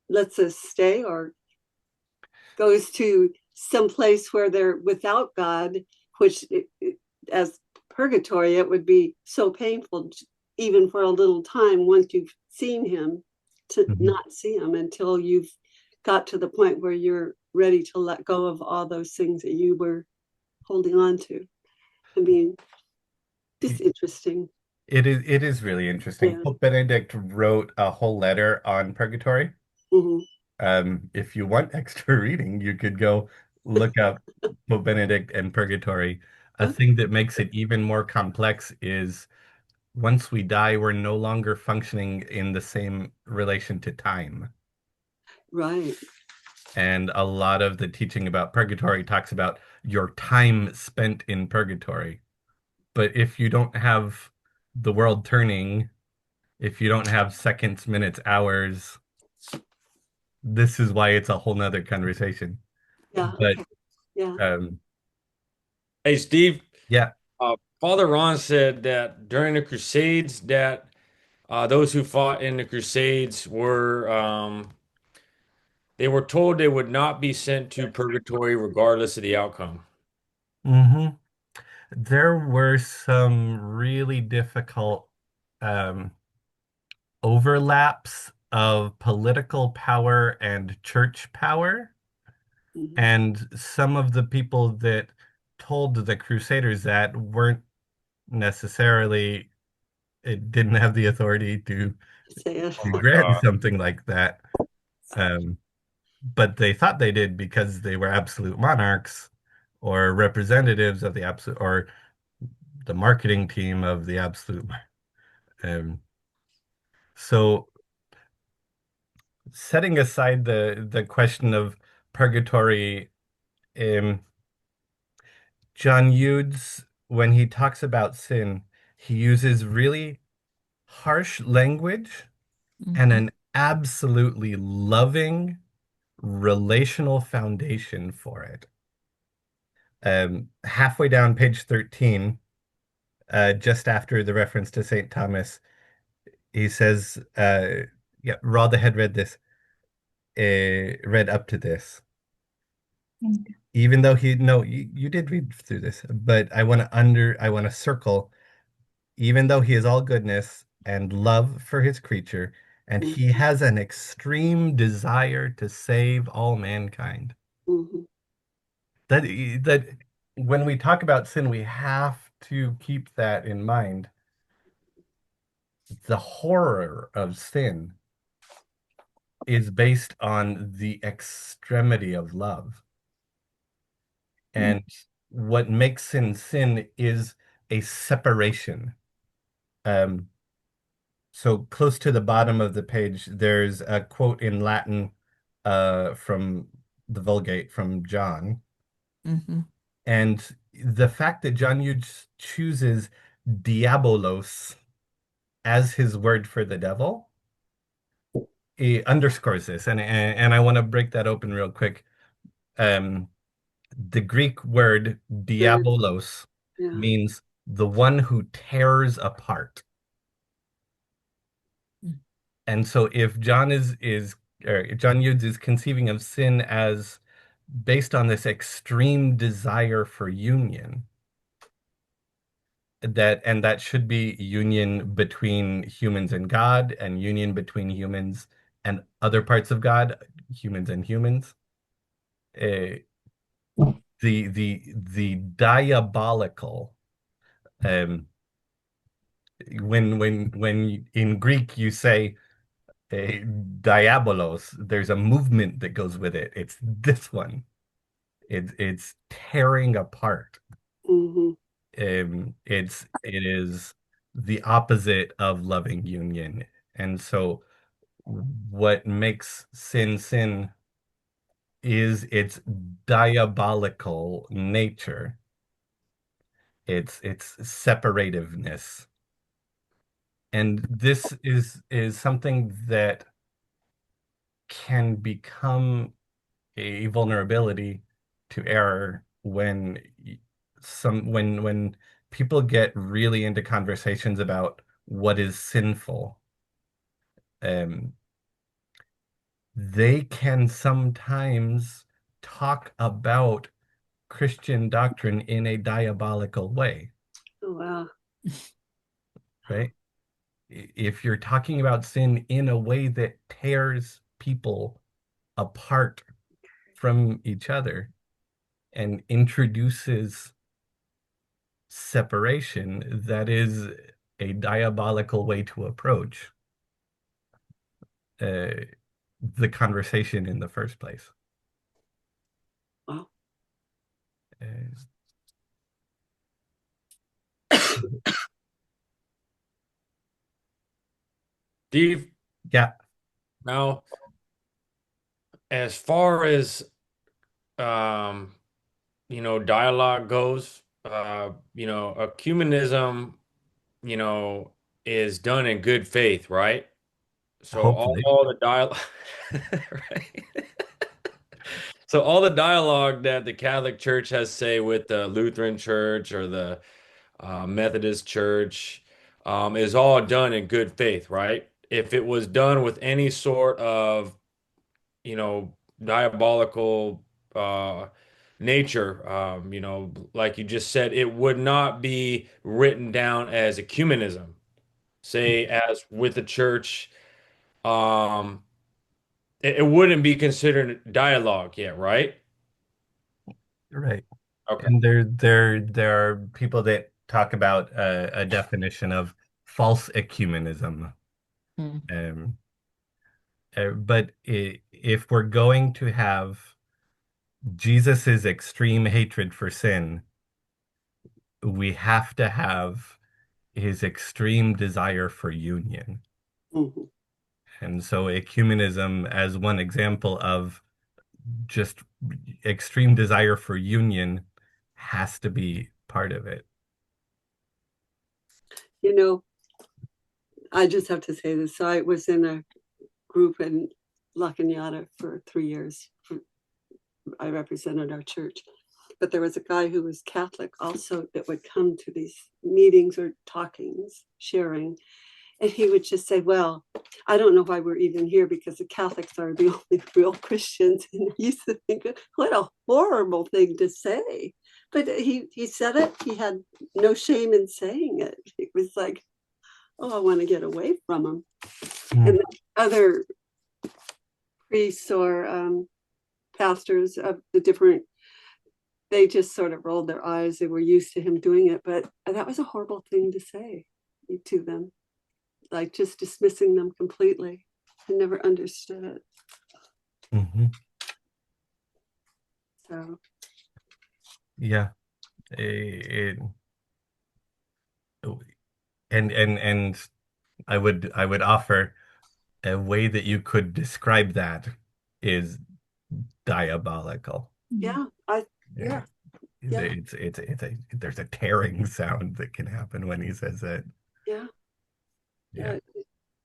S1: lets us stay, or goes to some place where they're without God, which as purgatory, it would be so painful, even for a little time, once you've seen him, to not see him until you've got to the point where you're ready to let go of all those things that you were holding on to. I mean, just interesting.
S4: It is really interesting.
S1: Yeah.
S4: Pope Benedict wrote a whole letter on purgatory.
S1: Mhm.
S4: If you want extra reading, you could go look up Pope Benedict and purgatory. A thing that makes it even more complex is once we die, we're no longer functioning in the same relation to time.
S1: Right.
S4: And a lot of the teaching about purgatory talks about your time spent in purgatory. But if you don't have the world turning, if you don't have seconds, minutes, hours, this is why it's a whole nother conversation.
S1: Yeah.
S4: But
S1: Okay. Yeah.
S10: Hey, Steve.
S4: Yeah.
S10: Father Ron said that during the Crusades, that those who fought in the Crusades they were told they would not be sent to purgatory regardless of the outcome.
S4: Mm-hmm. There were some really difficult um, overlaps of political power and church power. And some of the people that told the Crusaders that weren't necessarily, it didn't have the authority to grant something like that. But they thought they did because they were absolute monarchs or representatives of the absolute, or the marketing team of the absolute. So setting aside the question of purgatory, John Eudes, when he talks about sin, he uses really harsh language and an absolutely loving relational foundation for it. Halfway down page 13, just after the reference to St. Thomas, he says, yeah, Raw the Head read this, read up to this. Even though no, you did read through this, but I want to circle, even though he is all goodness and love for his creature, and he has an extreme desire to save all mankind. That when we talk about sin, we have to keep that in mind. The horror of sin is based on the extremity of love. And what makes sin is a separation. So close to the bottom of the page, there's a quote in Latin from the Vulgate from John. And the fact that John Eudes chooses diabolos as his word for the devil, he underscores this. And I want to break that open real quick. The Greek word diabolos means the one who tears apart. And so if John John Eudes is conceiving of sin as based on this extreme desire for union, that should be union between humans and God, and union between humans and other parts of God, humans and humans. The diabolical when in Greek you say diabolos, there's a movement that goes with it. It's this one. It's tearing apart.
S1: Hmm.
S4: It is the opposite of loving union. And so what makes sin is its diabolical nature. It's separativeness. And this is something that can become a vulnerability to error when when people get really into conversations about what is sinful. Um, they can sometimes talk about Christian doctrine in a diabolical way,
S1: Oh, wow.
S4: right? If you're talking about sin in a way that tears people apart from each other and introduces separation, that is a diabolical way to approach uh, the conversation in the first place.
S1: Wow.
S4: Uh,
S10: Steve,
S4: yeah,
S10: now, as far as um, dialogue goes, ecumenism, you know, is done in good faith, right? So
S4: hopefully.
S10: all the dialogue, right? So all the dialogue that the Catholic Church has, say, with the Lutheran Church or the Methodist Church, is all done in good faith, right? If it was done with any sort of, diabolical nature, like you just said, it would not be written down as ecumenism. Say, as with the church, um, it wouldn't be considered dialogue yet, right?
S4: Right.
S10: Okay.
S4: And there are people that talk about a definition of false ecumenism. Um, but if we're going to have Jesus's extreme hatred for sin, we have to have his extreme desire for union.
S1: Hmm.
S4: And so ecumenism, as one example of just extreme desire for union, has to be part of it.
S1: You know, I just have to say this. So I was in a group in La Cañada for 3 years. I represented our church. But there was a guy who was Catholic also that would come to these meetings or talkings, sharing. And he would just say, well, I don't know why we're even here because the Catholics are the only real Christians. And I used to think, what a horrible thing to say. But he said it. He had no shame in saying it. It was like, oh, I want to get away from him. And other priests or pastors of the different, they just sort of rolled their eyes. They were used to him doing it. But that was a horrible thing to say to them, like just dismissing them completely. I never understood it.
S4: Mm-hmm.
S1: So
S4: Yeah. It, and I would offer a way that you could describe that is diabolical.
S1: yeah,
S4: Yeah.
S1: yeah,
S4: There's a tearing sound that can happen when he says that.
S1: yeah.
S4: Yeah.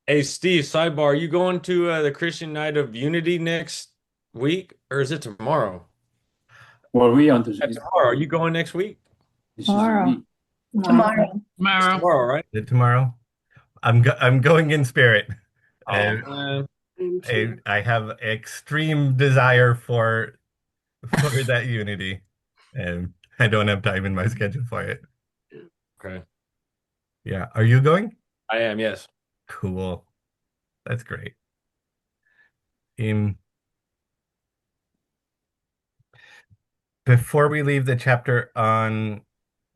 S10: Hey, Steve, sidebar, are you going to the Christian Night of Unity next week, or is it tomorrow?
S3: Well, we on this.
S10: Tomorrow. Are you going next week?
S3: This is
S2: Tomorrow.
S3: me.
S7: Tomorrow.
S10: It's
S6: Tomorrow.
S10: tomorrow, right?
S4: Is it tomorrow? I'm going in spirit.
S10: Oh,
S4: And
S10: man.
S4: I have extreme desire for that unity, and I don't have time in my schedule for it.
S10: Okay.
S4: Yeah. Are you going?
S10: I am, yes.
S4: Cool. That's great. Um, Before we leave the chapter on,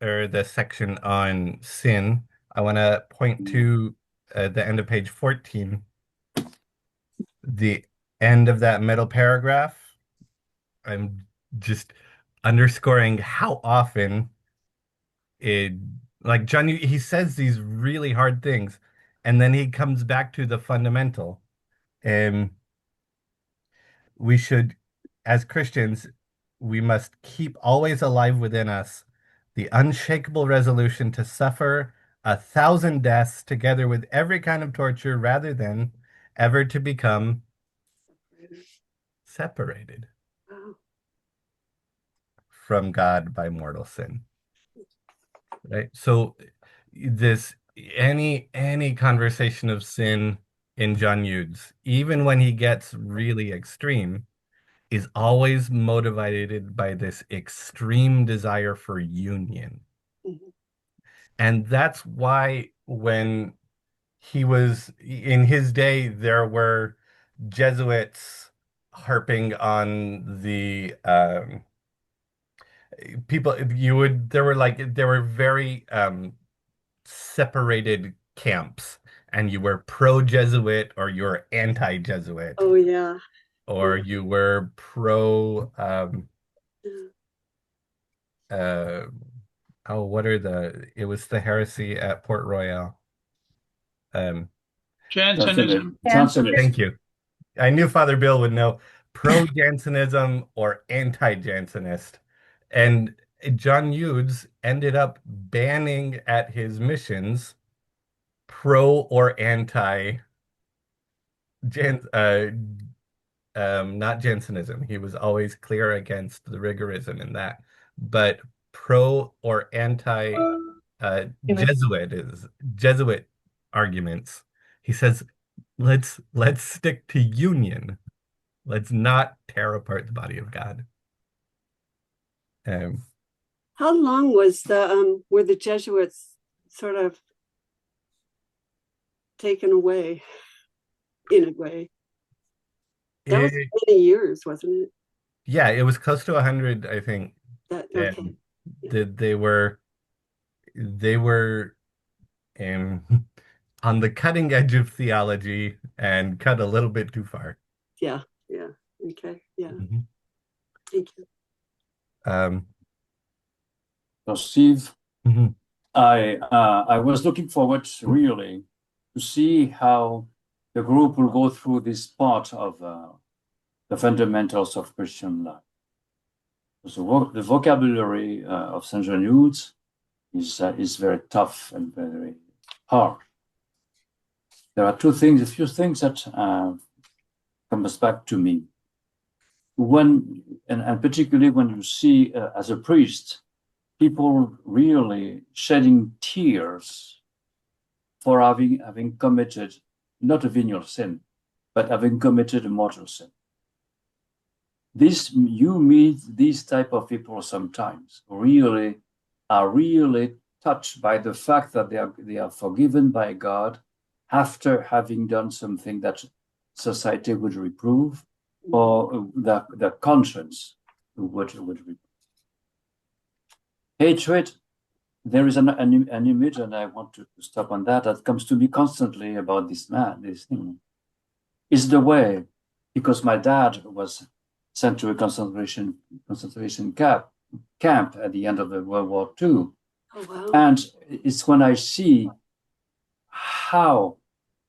S4: or the section on sin, I want to point to the end of page 14, the end of that middle paragraph. I'm just underscoring how often it, like John, he says these really hard things, and then he comes back to the fundamental. And we should, as Christians, we must keep always alive within us the unshakable resolution to suffer 1,000 deaths together with every kind of torture rather than ever to become separated
S1: Wow.
S4: from God by mortal sin. Right? So this any conversation of sin in John Eudes, even when he gets really extreme, is always motivated by this extreme desire for union.
S1: Mhm.
S4: And that's why when he was in his day, there were Jesuits harping on the people there were very separated camps, and you were pro-Jesuit or you were anti-Jesuit,
S1: Oh yeah.
S4: or
S1: Yeah.
S4: you were pro
S1: Yeah.
S4: oh, what are it was the heresy at Port Royal.
S6: Jansenism.
S4: Thank you. I knew Father Bill would know. Pro-Jansenism or anti-Jansenist. And John Eudes ended up banning at his missions pro or anti Jan not Jansenism. He was always clear against the rigorism in that. But pro or anti Jesuit arguments. He says, let's stick to union. Let's not tear apart the body of God.
S1: How long was were the Jesuits sort of taken away in a way? That was many years, wasn't it?
S4: Yeah, it was close to 100, I think.
S1: Okay.
S4: They were on the cutting edge of theology and cut a little bit too far.
S1: Yeah. Okay. Yeah.
S4: Mm-hmm.
S1: Thank you.
S3: So Steve,
S4: mm-hmm.
S3: I was looking forward really to see how the group will go through this part of the fundamentals of Christian life. So the vocabulary of St. John Eudes is very tough and very hard. There are a few things that comes back to me. And particularly when you see as a priest, people really shedding tears for having committed not a venial sin, but having committed a mortal sin. You meet these type of people sometimes are really touched by the fact that they are forgiven by God after having done something that society would reprove, or their conscience would reprove. Hatred, there is an image, and I want to stop on that comes to me constantly about this thing. Is the way, because my dad was sent to a concentration camp at the end of the World War II.
S1: Oh, wow.
S3: And it's when I see how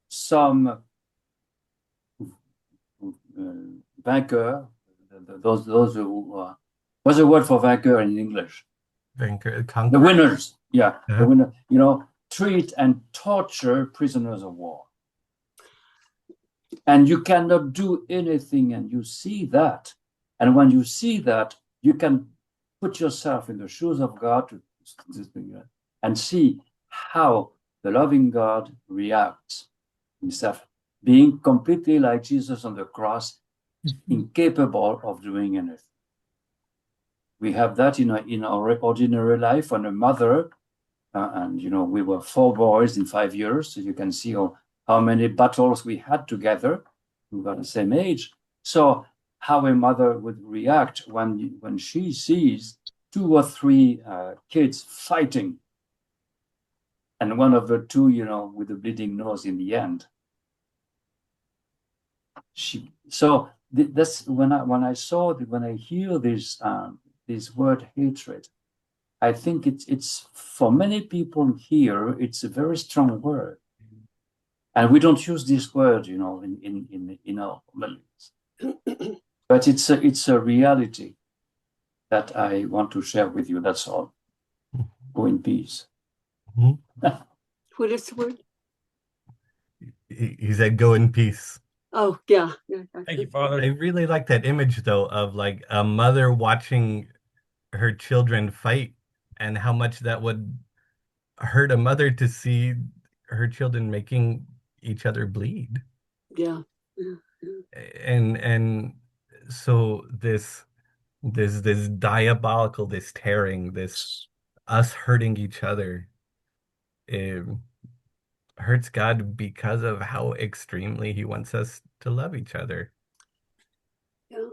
S3: some vainqueur, those who what's the word for vainqueur in English? The winners, yeah, the winner, treat and torture prisoners of war. And you cannot do anything, and you see that. And when you see that, you can put yourself in the shoes of God and see how the loving God reacts himself, being completely like Jesus on the cross, incapable of doing anything. We have that in our ordinary life when a mother, and we were 4 boys in 5 years, so you can see how many battles we had together. We were the same age. So how a mother would react when she sees 2 or 3 kids fighting and one of the two, with a bleeding nose in the end. That's when I hear this word hatred, I think it's for many people here, it's a very strong word. And we don't use this word, in our language. But it's a reality that I want to share with you. That's all. Go in peace.
S1: What is the word?
S4: He said, "Go in peace."
S1: Oh, yeah.
S10: Thank you, Father.
S4: I really like that image, though, of like a mother watching her children fight and how much that would hurt a mother to see her children making each other bleed.
S1: Yeah.
S4: And so this diabolical, this tearing, this us hurting each other, it hurts God because of how extremely he wants us to love each other.
S1: Yeah.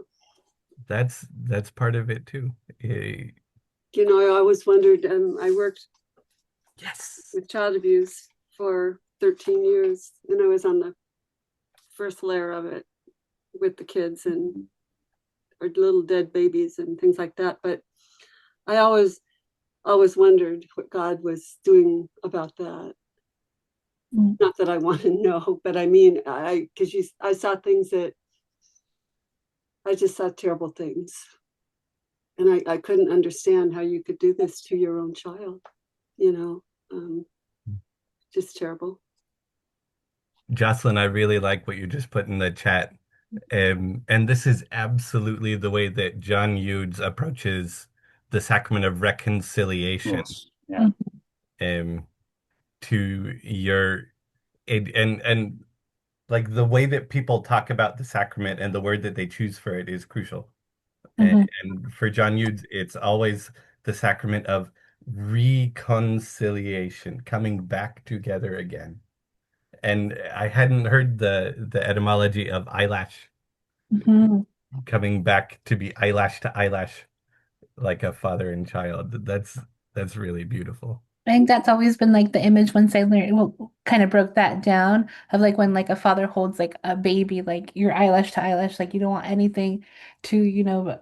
S4: That's part of it too.
S1: I always wondered, I worked with child abuse for 13 years, and I was on the first layer of it with the kids and or little dead babies and things like that. But I always wondered what God was doing about that. Not that I want to know, but I mean, I saw things that I just saw terrible things. And I couldn't understand how you could do this to your own child, just terrible.
S4: Jocelyn, I really like what you just put in the chat. And this is absolutely the way that John Eudes approaches the sacrament of reconciliation.
S3: Yes. Yeah.
S4: To your and like the way that people talk about the sacrament and the word that they choose for it is crucial. And for John Eudes, it's always the sacrament of reconciliation, coming back together again. And I hadn't heard the etymology of eyelash, coming back to be eyelash to eyelash, like a father and child. That's really beautiful.
S7: I think that's always been like the image once I learned, well, kind of broke that down of like when like a father holds like a baby, like your eyelash to eyelash, like you don't want anything to, you don't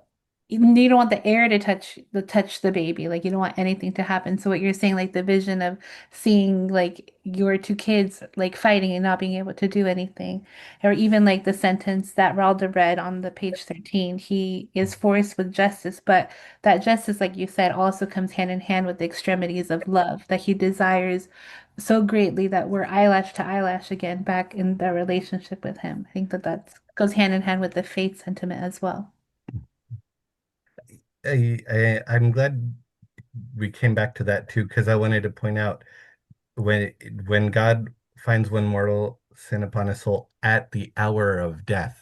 S7: want the air to touch the baby, like you don't want anything to happen. So what you're saying, like the vision of seeing like your two kids like fighting and not being able to do anything, or even like the sentence that Ralda read on the page 13, he is forced with justice, but that justice, like you said, also comes hand in hand with the extremities of love that he desires so greatly that we're eyelash to eyelash again back in the relationship with him. I think that goes hand in hand with the faith sentiment as well.
S4: I'm glad we came back to that too, because I wanted to point out when God finds one mortal sin upon a soul at the hour of death,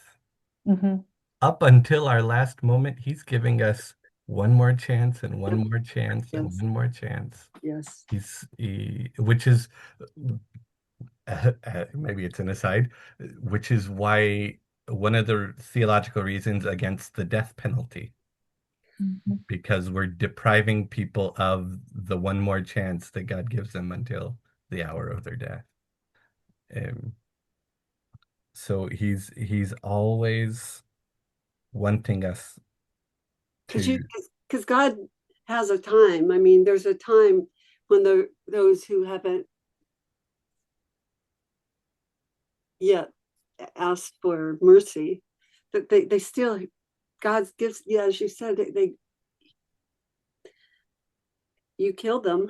S4: up until our last moment, he's giving us one more chance and one more chance and one more chance.
S1: Yes.
S4: Which is maybe it's an aside, which is why one of the theological reasons against the death penalty. Because we're depriving people of the one more chance that God gives them until the hour of their death. So he's always wanting us to.
S1: Because God has a time. I mean, there's a time when those who haven't yet asked for mercy, that they still, God gives, as you said, you killed them.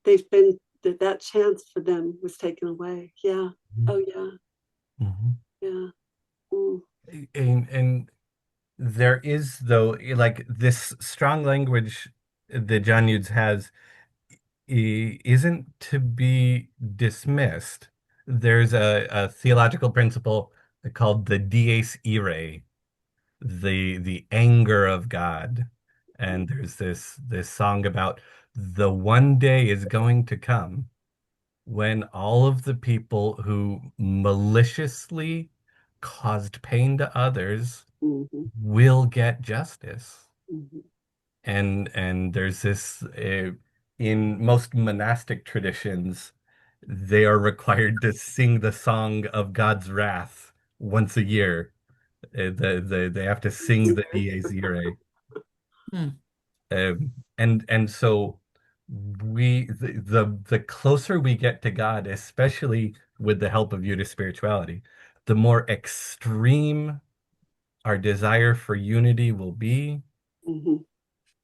S1: They've been, that chance for them was taken away. Yeah. Oh yeah. Yeah.
S4: And there is, though, like this strong language that John Eudes has isn't to be dismissed. There's a theological principle called the dies irae, the anger of God. And there's this song about the one day is going to come when all of the people who maliciously caused pain to others will get justice. And there's this in most monastic traditions, they are required to sing the song of God's wrath once a year. They have to sing the Dies Irae.
S5: Hmm.
S4: And so the closer we get to God, especially with the help of Eudes spirituality, the more extreme our desire for unity will be,
S1: Mhm.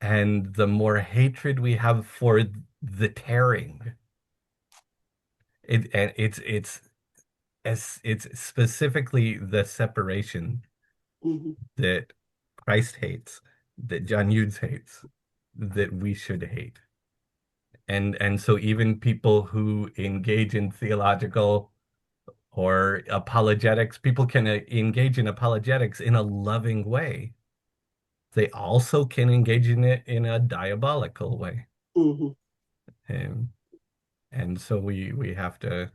S4: and the more hatred we have for the tearing. And it's specifically the separation
S1: Mhm.
S4: that Christ hates, that John Eudes hates, that we should hate. And so even people who engage in theological or apologetics, people can engage in apologetics in a loving way. They also can engage in it in a diabolical way.
S1: Mhm.
S4: And and so we have to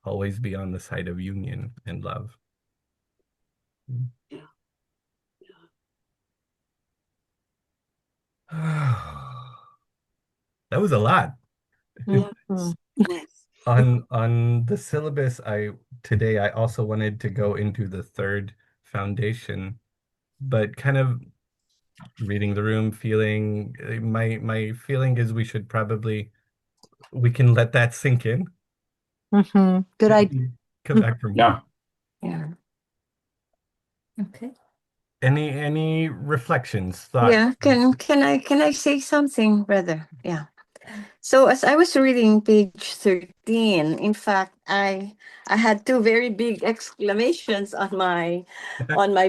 S4: always be on the side of union and love.
S1: Yeah.
S4: That was a lot.
S1: Yes.
S5: Mhm.
S1: Yes.
S4: On the syllabus, I also wanted to go into the third foundation, but kind of reading the room, feeling my feeling is we can let that sink in.
S5: Good idea.
S4: Come back for more.
S3: Yeah.
S5: Yeah. Okay.
S4: Any reflections, thoughts?
S14: Yeah, can I say something, brother? Yeah. So as I was reading page 13, in fact, I had two very big exclamations on my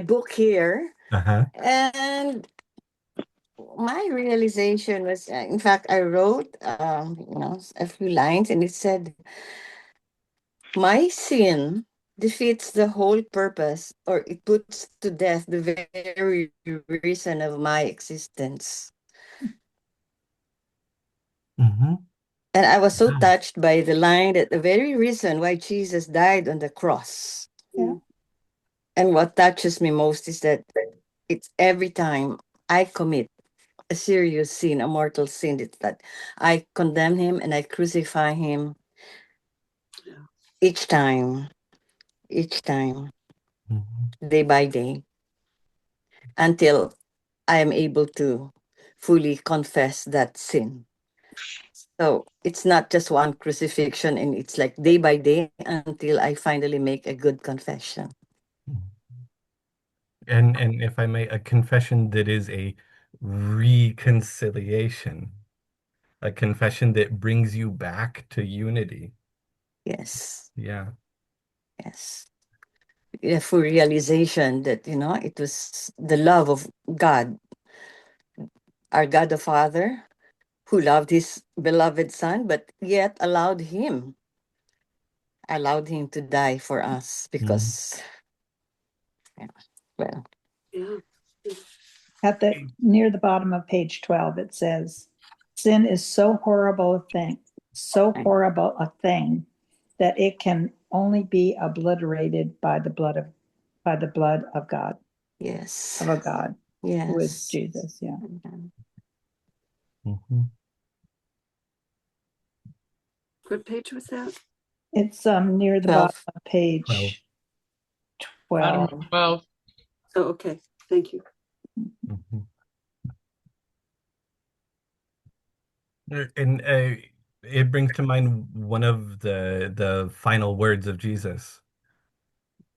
S14: book here.
S4: Uh-huh.
S14: And my realization was, in fact, I wrote a few lines, and it said, my sin defeats the whole purpose, or it puts to death the very reason of my existence.
S4: Mm-hmm.
S14: And I was so
S4: Yeah.
S14: touched by the line that the very reason why Jesus died on the cross.
S2: Yeah.
S14: And what touches me most is that it's every time I commit a serious sin, a mortal sin, it's that I condemn him and I crucify him
S1: Yeah.
S14: each time,
S4: Mhm.
S14: day by day, until I am able to fully confess that sin. So it's not just one crucifixion, and it's like day by day until I finally make a good confession.
S4: And if I may, a confession that is a reconciliation, a confession that brings you back to unity.
S14: Yes,
S4: Yeah.
S14: yes. A full realization that, it was the love of God, our God the Father, who loved his beloved Son, but yet allowed him to die for us because, yeah, well,
S1: Yeah.
S2: Near the bottom of page 12, it says, sin is so horrible a thing that it can only be obliterated by the blood of God,
S14: yes,
S2: of a God, who is
S14: yes.
S2: Jesus. Yeah.
S4: Mhm.
S1: What page was that?
S2: It's near the
S14: 12.
S2: bottom of page
S6: Bottom
S2: 12.
S6: of 12.
S1: Oh, okay. Thank you.
S4: Mhm. And it brings to mind one of the final words of Jesus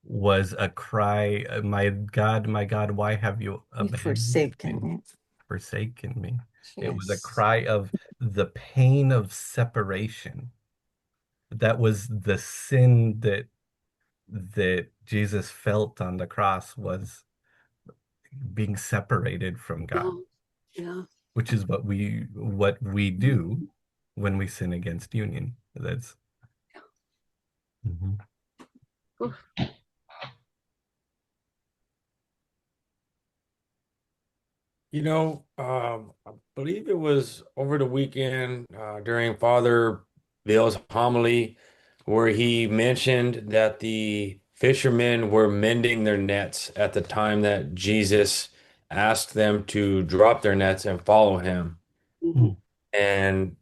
S4: was a cry, my God, why have you
S14: You've
S4: abandoned me,
S14: forsaken it.
S4: forsaken me? It was a
S14: Yes.
S4: cry of the pain of separation. That was the sin that Jesus felt on the cross, was being separated from God,
S1: Oh, yeah.
S4: which is what we do when we sin against union. That's Mhm.
S1: Oof.
S10: I believe it was over the weekend during Father Bill's homily where he mentioned that the fishermen were mending their nets at the time that Jesus asked them to drop their nets and follow him.
S1: Mhm.
S10: And,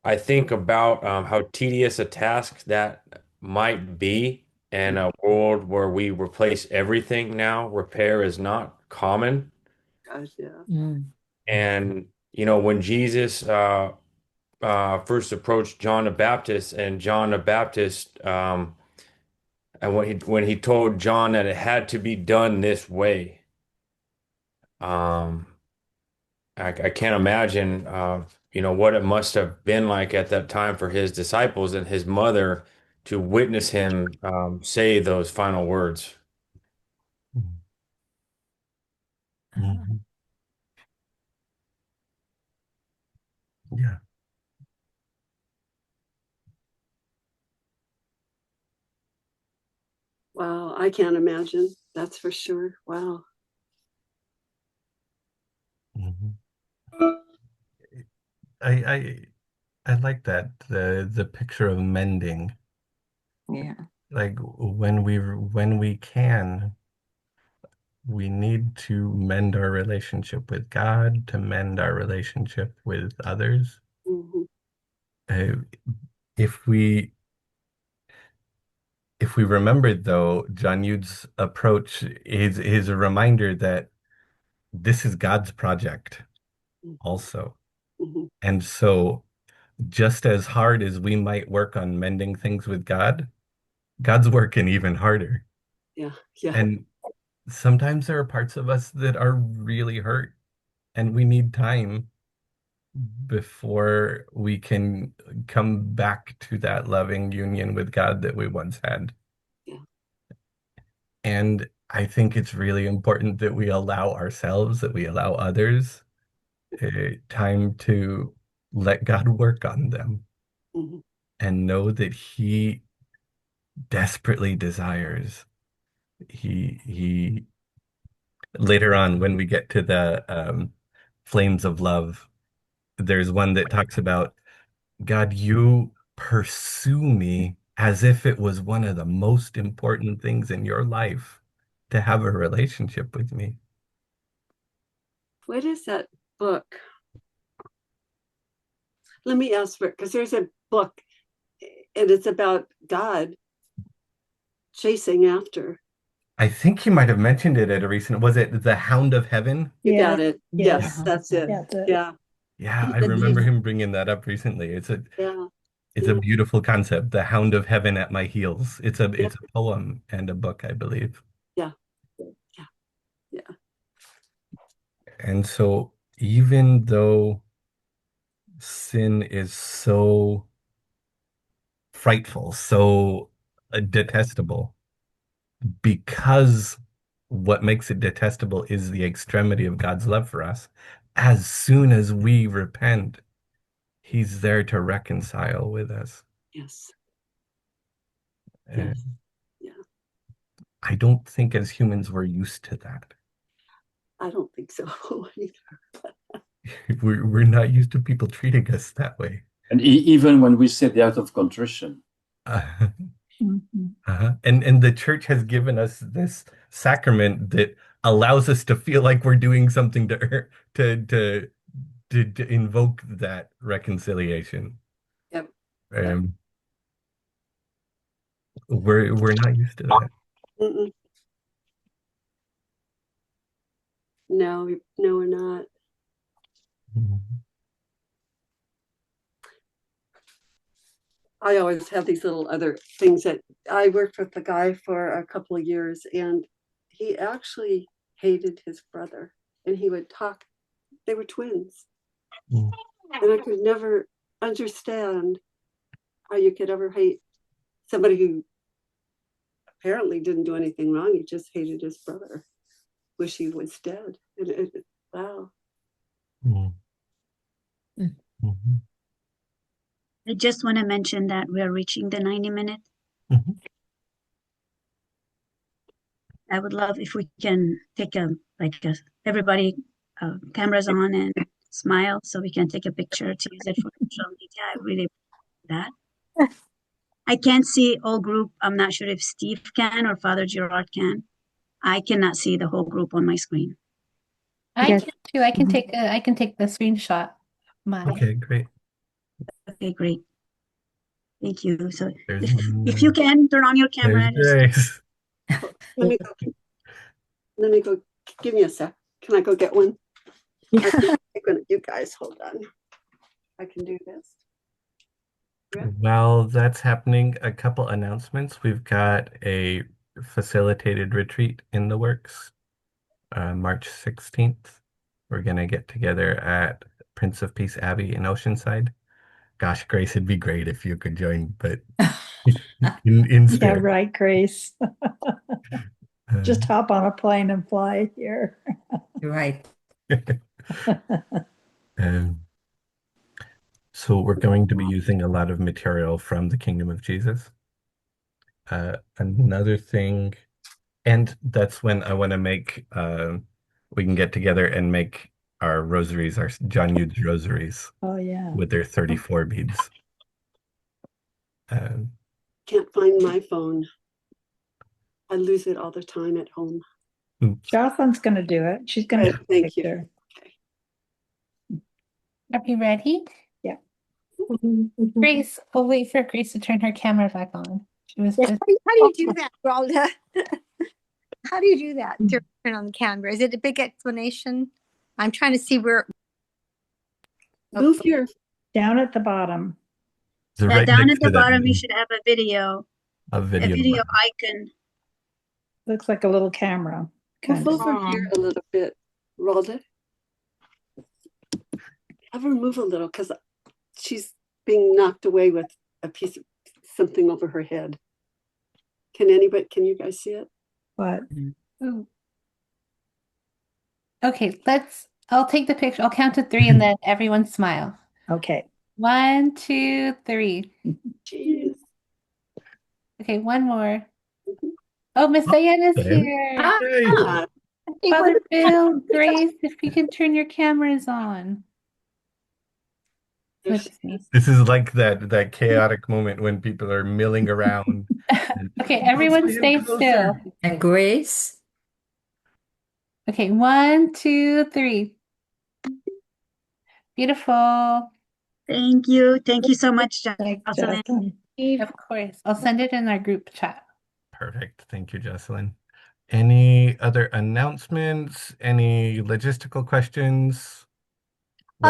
S10: I think about how tedious a task that might be in a world where we replace everything now. Repair is not common.
S1: Gosh, yeah.
S10: And, when Jesus first approached John the Baptist, and John the Baptist, and when he told John that it had to be done this way, um, I can't imagine, what it must have been like at that time for his disciples and his mother to witness him say those final words.
S4: Mhm. Yeah.
S1: Wow, I can't imagine. That's for sure. Wow.
S4: Mhm. I like that, the picture of mending.
S14: Yeah.
S4: Like when we can, we need to mend our relationship with God, to mend our relationship with others.
S1: Mhm.
S4: Uh, if we remembered though, John Eudes' approach is a reminder that this is God's project also.
S1: Mhm.
S4: And so just as hard as we might work on mending things with God, God's working even harder.
S1: Yeah, yeah.
S4: And sometimes there are parts of us that are really hurt, and we need time before we can come back to that loving union with God that we once had.
S1: Yeah.
S4: And I think it's really important that we allow ourselves, that we allow others time to let God work on them
S1: Mhm.
S4: and know that He desperately desires. He later on when we get to the flames of love, there's one that talks about God, you pursue me as if it was one of the most important things in your life to have a relationship with me.
S1: What is that book? Let me ask for it, because there's a book and it's about God chasing after.
S4: I think you might have mentioned it at a recent, was it The Hound of Heaven?
S1: You
S2: Yeah,
S1: got it.
S2: yes.
S1: Yes, that's it.
S2: Yeah,
S1: Yeah.
S4: Yeah, I
S1: And
S4: remember him bringing that up recently.
S1: yeah,
S4: It's a
S1: yeah,
S4: beautiful concept, The Hound of Heaven at My Heels.
S1: yeah,
S4: It's a poem and a book, I believe.
S1: yeah, yeah, yeah.
S4: And so even though sin is so frightful, so detestable, because what makes it detestable is the extremity of God's love for us. As soon as we repent, He's there to reconcile with us.
S1: Yes,
S4: And
S1: yes, yeah.
S4: I don't think as humans we're used to that.
S1: I don't think so either.
S4: We're not used to people treating us that way.
S3: And even when we say the act of contrition,
S2: Mhm.
S4: And the church has given us this sacrament that allows us to feel like we're doing something to invoke that reconciliation.
S1: Yep.
S4: Um, we're not used to that.
S1: Mm-mm. No, no, we're not. I always have these little other things that I worked with the guy for a couple of years, and he actually hated his brother, and he would talk. They were twins,
S4: Mm.
S1: and I could never understand how you could ever hate somebody who apparently didn't do anything wrong. He just hated his brother, wish he was dead. And wow.
S4: Mm. Mhm.
S11: I just want to mention that we are reaching the 90-minute.
S4: Mhm.
S11: I would love if we can take everybody cameras on and smile so we can take a picture to use it for social media. I really that. I can't see all group. I'm not sure if Steve can or Father Gerard can. I cannot see the whole group on my screen.
S7: I
S8: Yes.
S7: can too. I can take the screenshot. Mine.
S4: Okay, great.
S11: Okay, great. Thank you. So
S4: There's
S11: if you can turn on your camera, just
S4: Grace.
S1: Let me go. Give me a sec. Can I go get one? I can take one of you guys. Hold on. I can do this.
S4: While that's happening, a couple announcements. We've got a facilitated retreat in the works, March 16th. We're going to get together at Prince of Peace Abbey in Oceanside. Gosh, Grace, it'd be great if you could join, but in
S2: Yeah,
S4: spirit.
S2: right, Grace. Just hop on a plane and fly here.
S5: Right.
S4: Um, so we're going to be using a lot of material from the Kingdom of Jesus. Another thing, and that's when I want to make, we can get together and make our rosaries, our John Eudes rosaries
S2: Oh, yeah.
S4: with their 34 beads.
S1: Can't find my phone. I lose it all the time at home.
S2: Jocelyn's going to do it. She's going to
S1: Good, thank you.
S2: picture.
S7: Are you ready?
S2: Yeah.
S7: Grace, we'll wait for Grace to turn her camera back on. She was
S8: Yes.
S7: just
S8: How do you do that, Rhonda? How do you do that? Turn on the camera. Is it a big explanation? I'm trying to see where.
S1: Move here.
S2: Down at the bottom.
S4: So right
S11: down
S4: next
S11: at the
S4: to that
S11: bottom, you
S4: button,
S11: should have a video
S4: a video button.
S11: icon.
S2: Looks like a little camera.
S1: Move
S2: Kind of.
S1: over here a little bit, Rhonda. Have her move a little because she's being knocked away with a piece of something over her head. Can you guys see it?
S2: What?
S7: Ooh. Okay, I'll take the picture. I'll count to 3 and then everyone smile.
S2: Okay.
S7: 1, 2, 3.
S1: Jeez.
S7: Okay, one more. Oh, Miss Diana's
S4: Diana.
S7: here.
S1: Ah,
S7: Father Bill, Grace, if you can turn your cameras on.
S1: there
S7: Let's
S1: she
S7: see.
S4: This is like that chaotic moment when people are milling around.
S7: Okay, everyone stay still.
S5: And Grace?
S7: Okay, 1, 2, 3. Beautiful.
S11: Thank you. Thank you so much,
S2: Thanks,
S11: Jocelyn.
S2: Jocelyn.
S7: Of course. I'll send it in our group chat.
S4: Perfect. Thank you, Jocelyn. Any other announcements? Any logistical questions?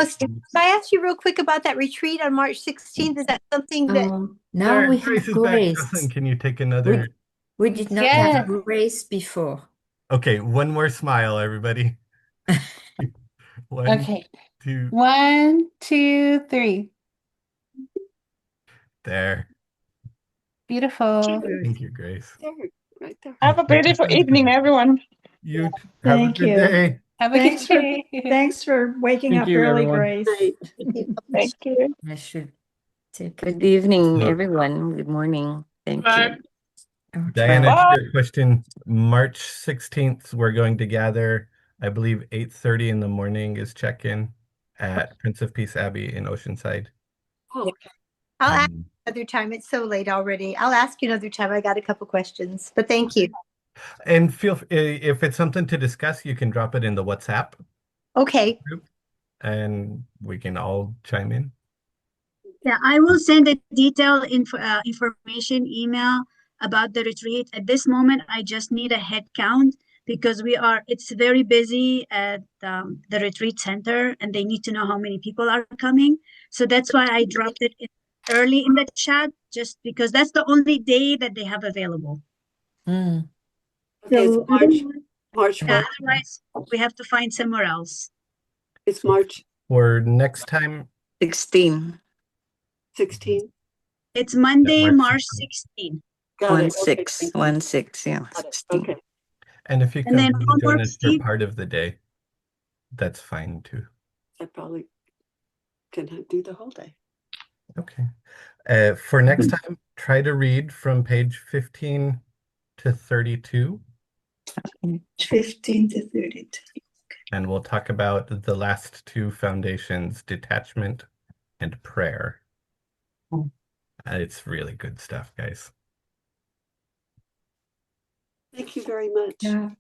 S8: Steve, can I ask you real quick about that retreat on March 16th? Is that something that
S5: Now we have
S4: Grace is back.
S5: Grace.
S4: Jocelyn, can you take another?
S5: We did not
S7: Yes.
S5: have Grace before.
S4: Okay, one more smile, everybody. One,
S7: Okay.
S4: 2,
S7: 1, 2, 3.
S4: there.
S7: Beautiful.
S4: Thank you, Grace.
S1: there, right there.
S9: Have a beautiful evening, everyone.
S4: You have a
S2: Thank
S4: good
S2: you.
S4: day.
S7: Have a
S2: Thanks
S7: good
S2: for
S7: day.
S2: thanks for waking
S12: Thank
S2: up
S12: you,
S2: early,
S12: everyone.
S2: Grace.
S1: Night.
S9: Thank you.
S5: I should say good evening,
S4: So-
S5: everyone. Good morning. Thank
S6: Bye.
S5: you.
S4: Diana,
S9: Bye.
S4: to your question, March 16th, we're going to gather, I believe 8:30 in the morning is check-in at Prince of Peace Abbey in Oceanside.
S1: Oh, okay.
S8: I'll ask you another time. It's so late already. I'll ask you another time. I got a couple questions, but thank you.
S4: And if it's something to discuss, you can drop it in the WhatsApp
S8: Okay.
S4: group and we can all chime in.
S11: Yeah, I will send a detailed information email about the retreat. At this moment, I just need a head count because it's very busy at the retreat center and they need to know how many people are coming. So that's why I dropped it early in the chat, just because that's the only day that they have available.
S1: Okay, it's March
S11: Yeah,
S1: what?
S11: otherwise, we have to find somewhere else.
S1: It's March
S4: For next time,
S5: 16.
S1: 16.
S11: It's Monday,
S4: March
S11: March 16.
S1: Got
S5: 1
S1: it. Okay,
S5: 6.
S1: thank you.
S5: 1 6. Yeah.
S1: Got it.
S5: 16.
S1: Okay.
S4: and if you
S11: And then
S4: can join
S11: homework,
S4: us for
S11: Steve.
S4: part of the day, that's fine too.
S1: I probably can do the whole day.
S4: Okay. For next time, try to read from page 15 to 32.
S2: 15 to 32.
S4: And we'll talk about the last two foundations, detachment and prayer. It's really good stuff, guys.
S1: Thank you very much.
S5: Yeah.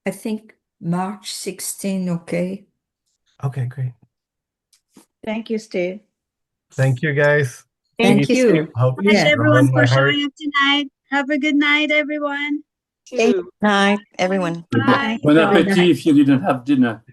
S5: I think March 16, okay?
S4: Okay, great.
S2: Thank you, Steve.
S4: Thank you, guys.
S5: Thank
S8: Thank you,
S5: you.
S8: Steve.
S4: Hope
S11: Thanks
S5: Yeah.
S4: you
S11: everyone
S4: won
S11: for
S4: my heart.
S11: showing up tonight. Have a good night, everyone.
S8: Thank
S1: Too.
S14: Night, everyone.
S11: Bye.
S3: Bon
S2: you all.
S3: appetit if you didn't have dinner.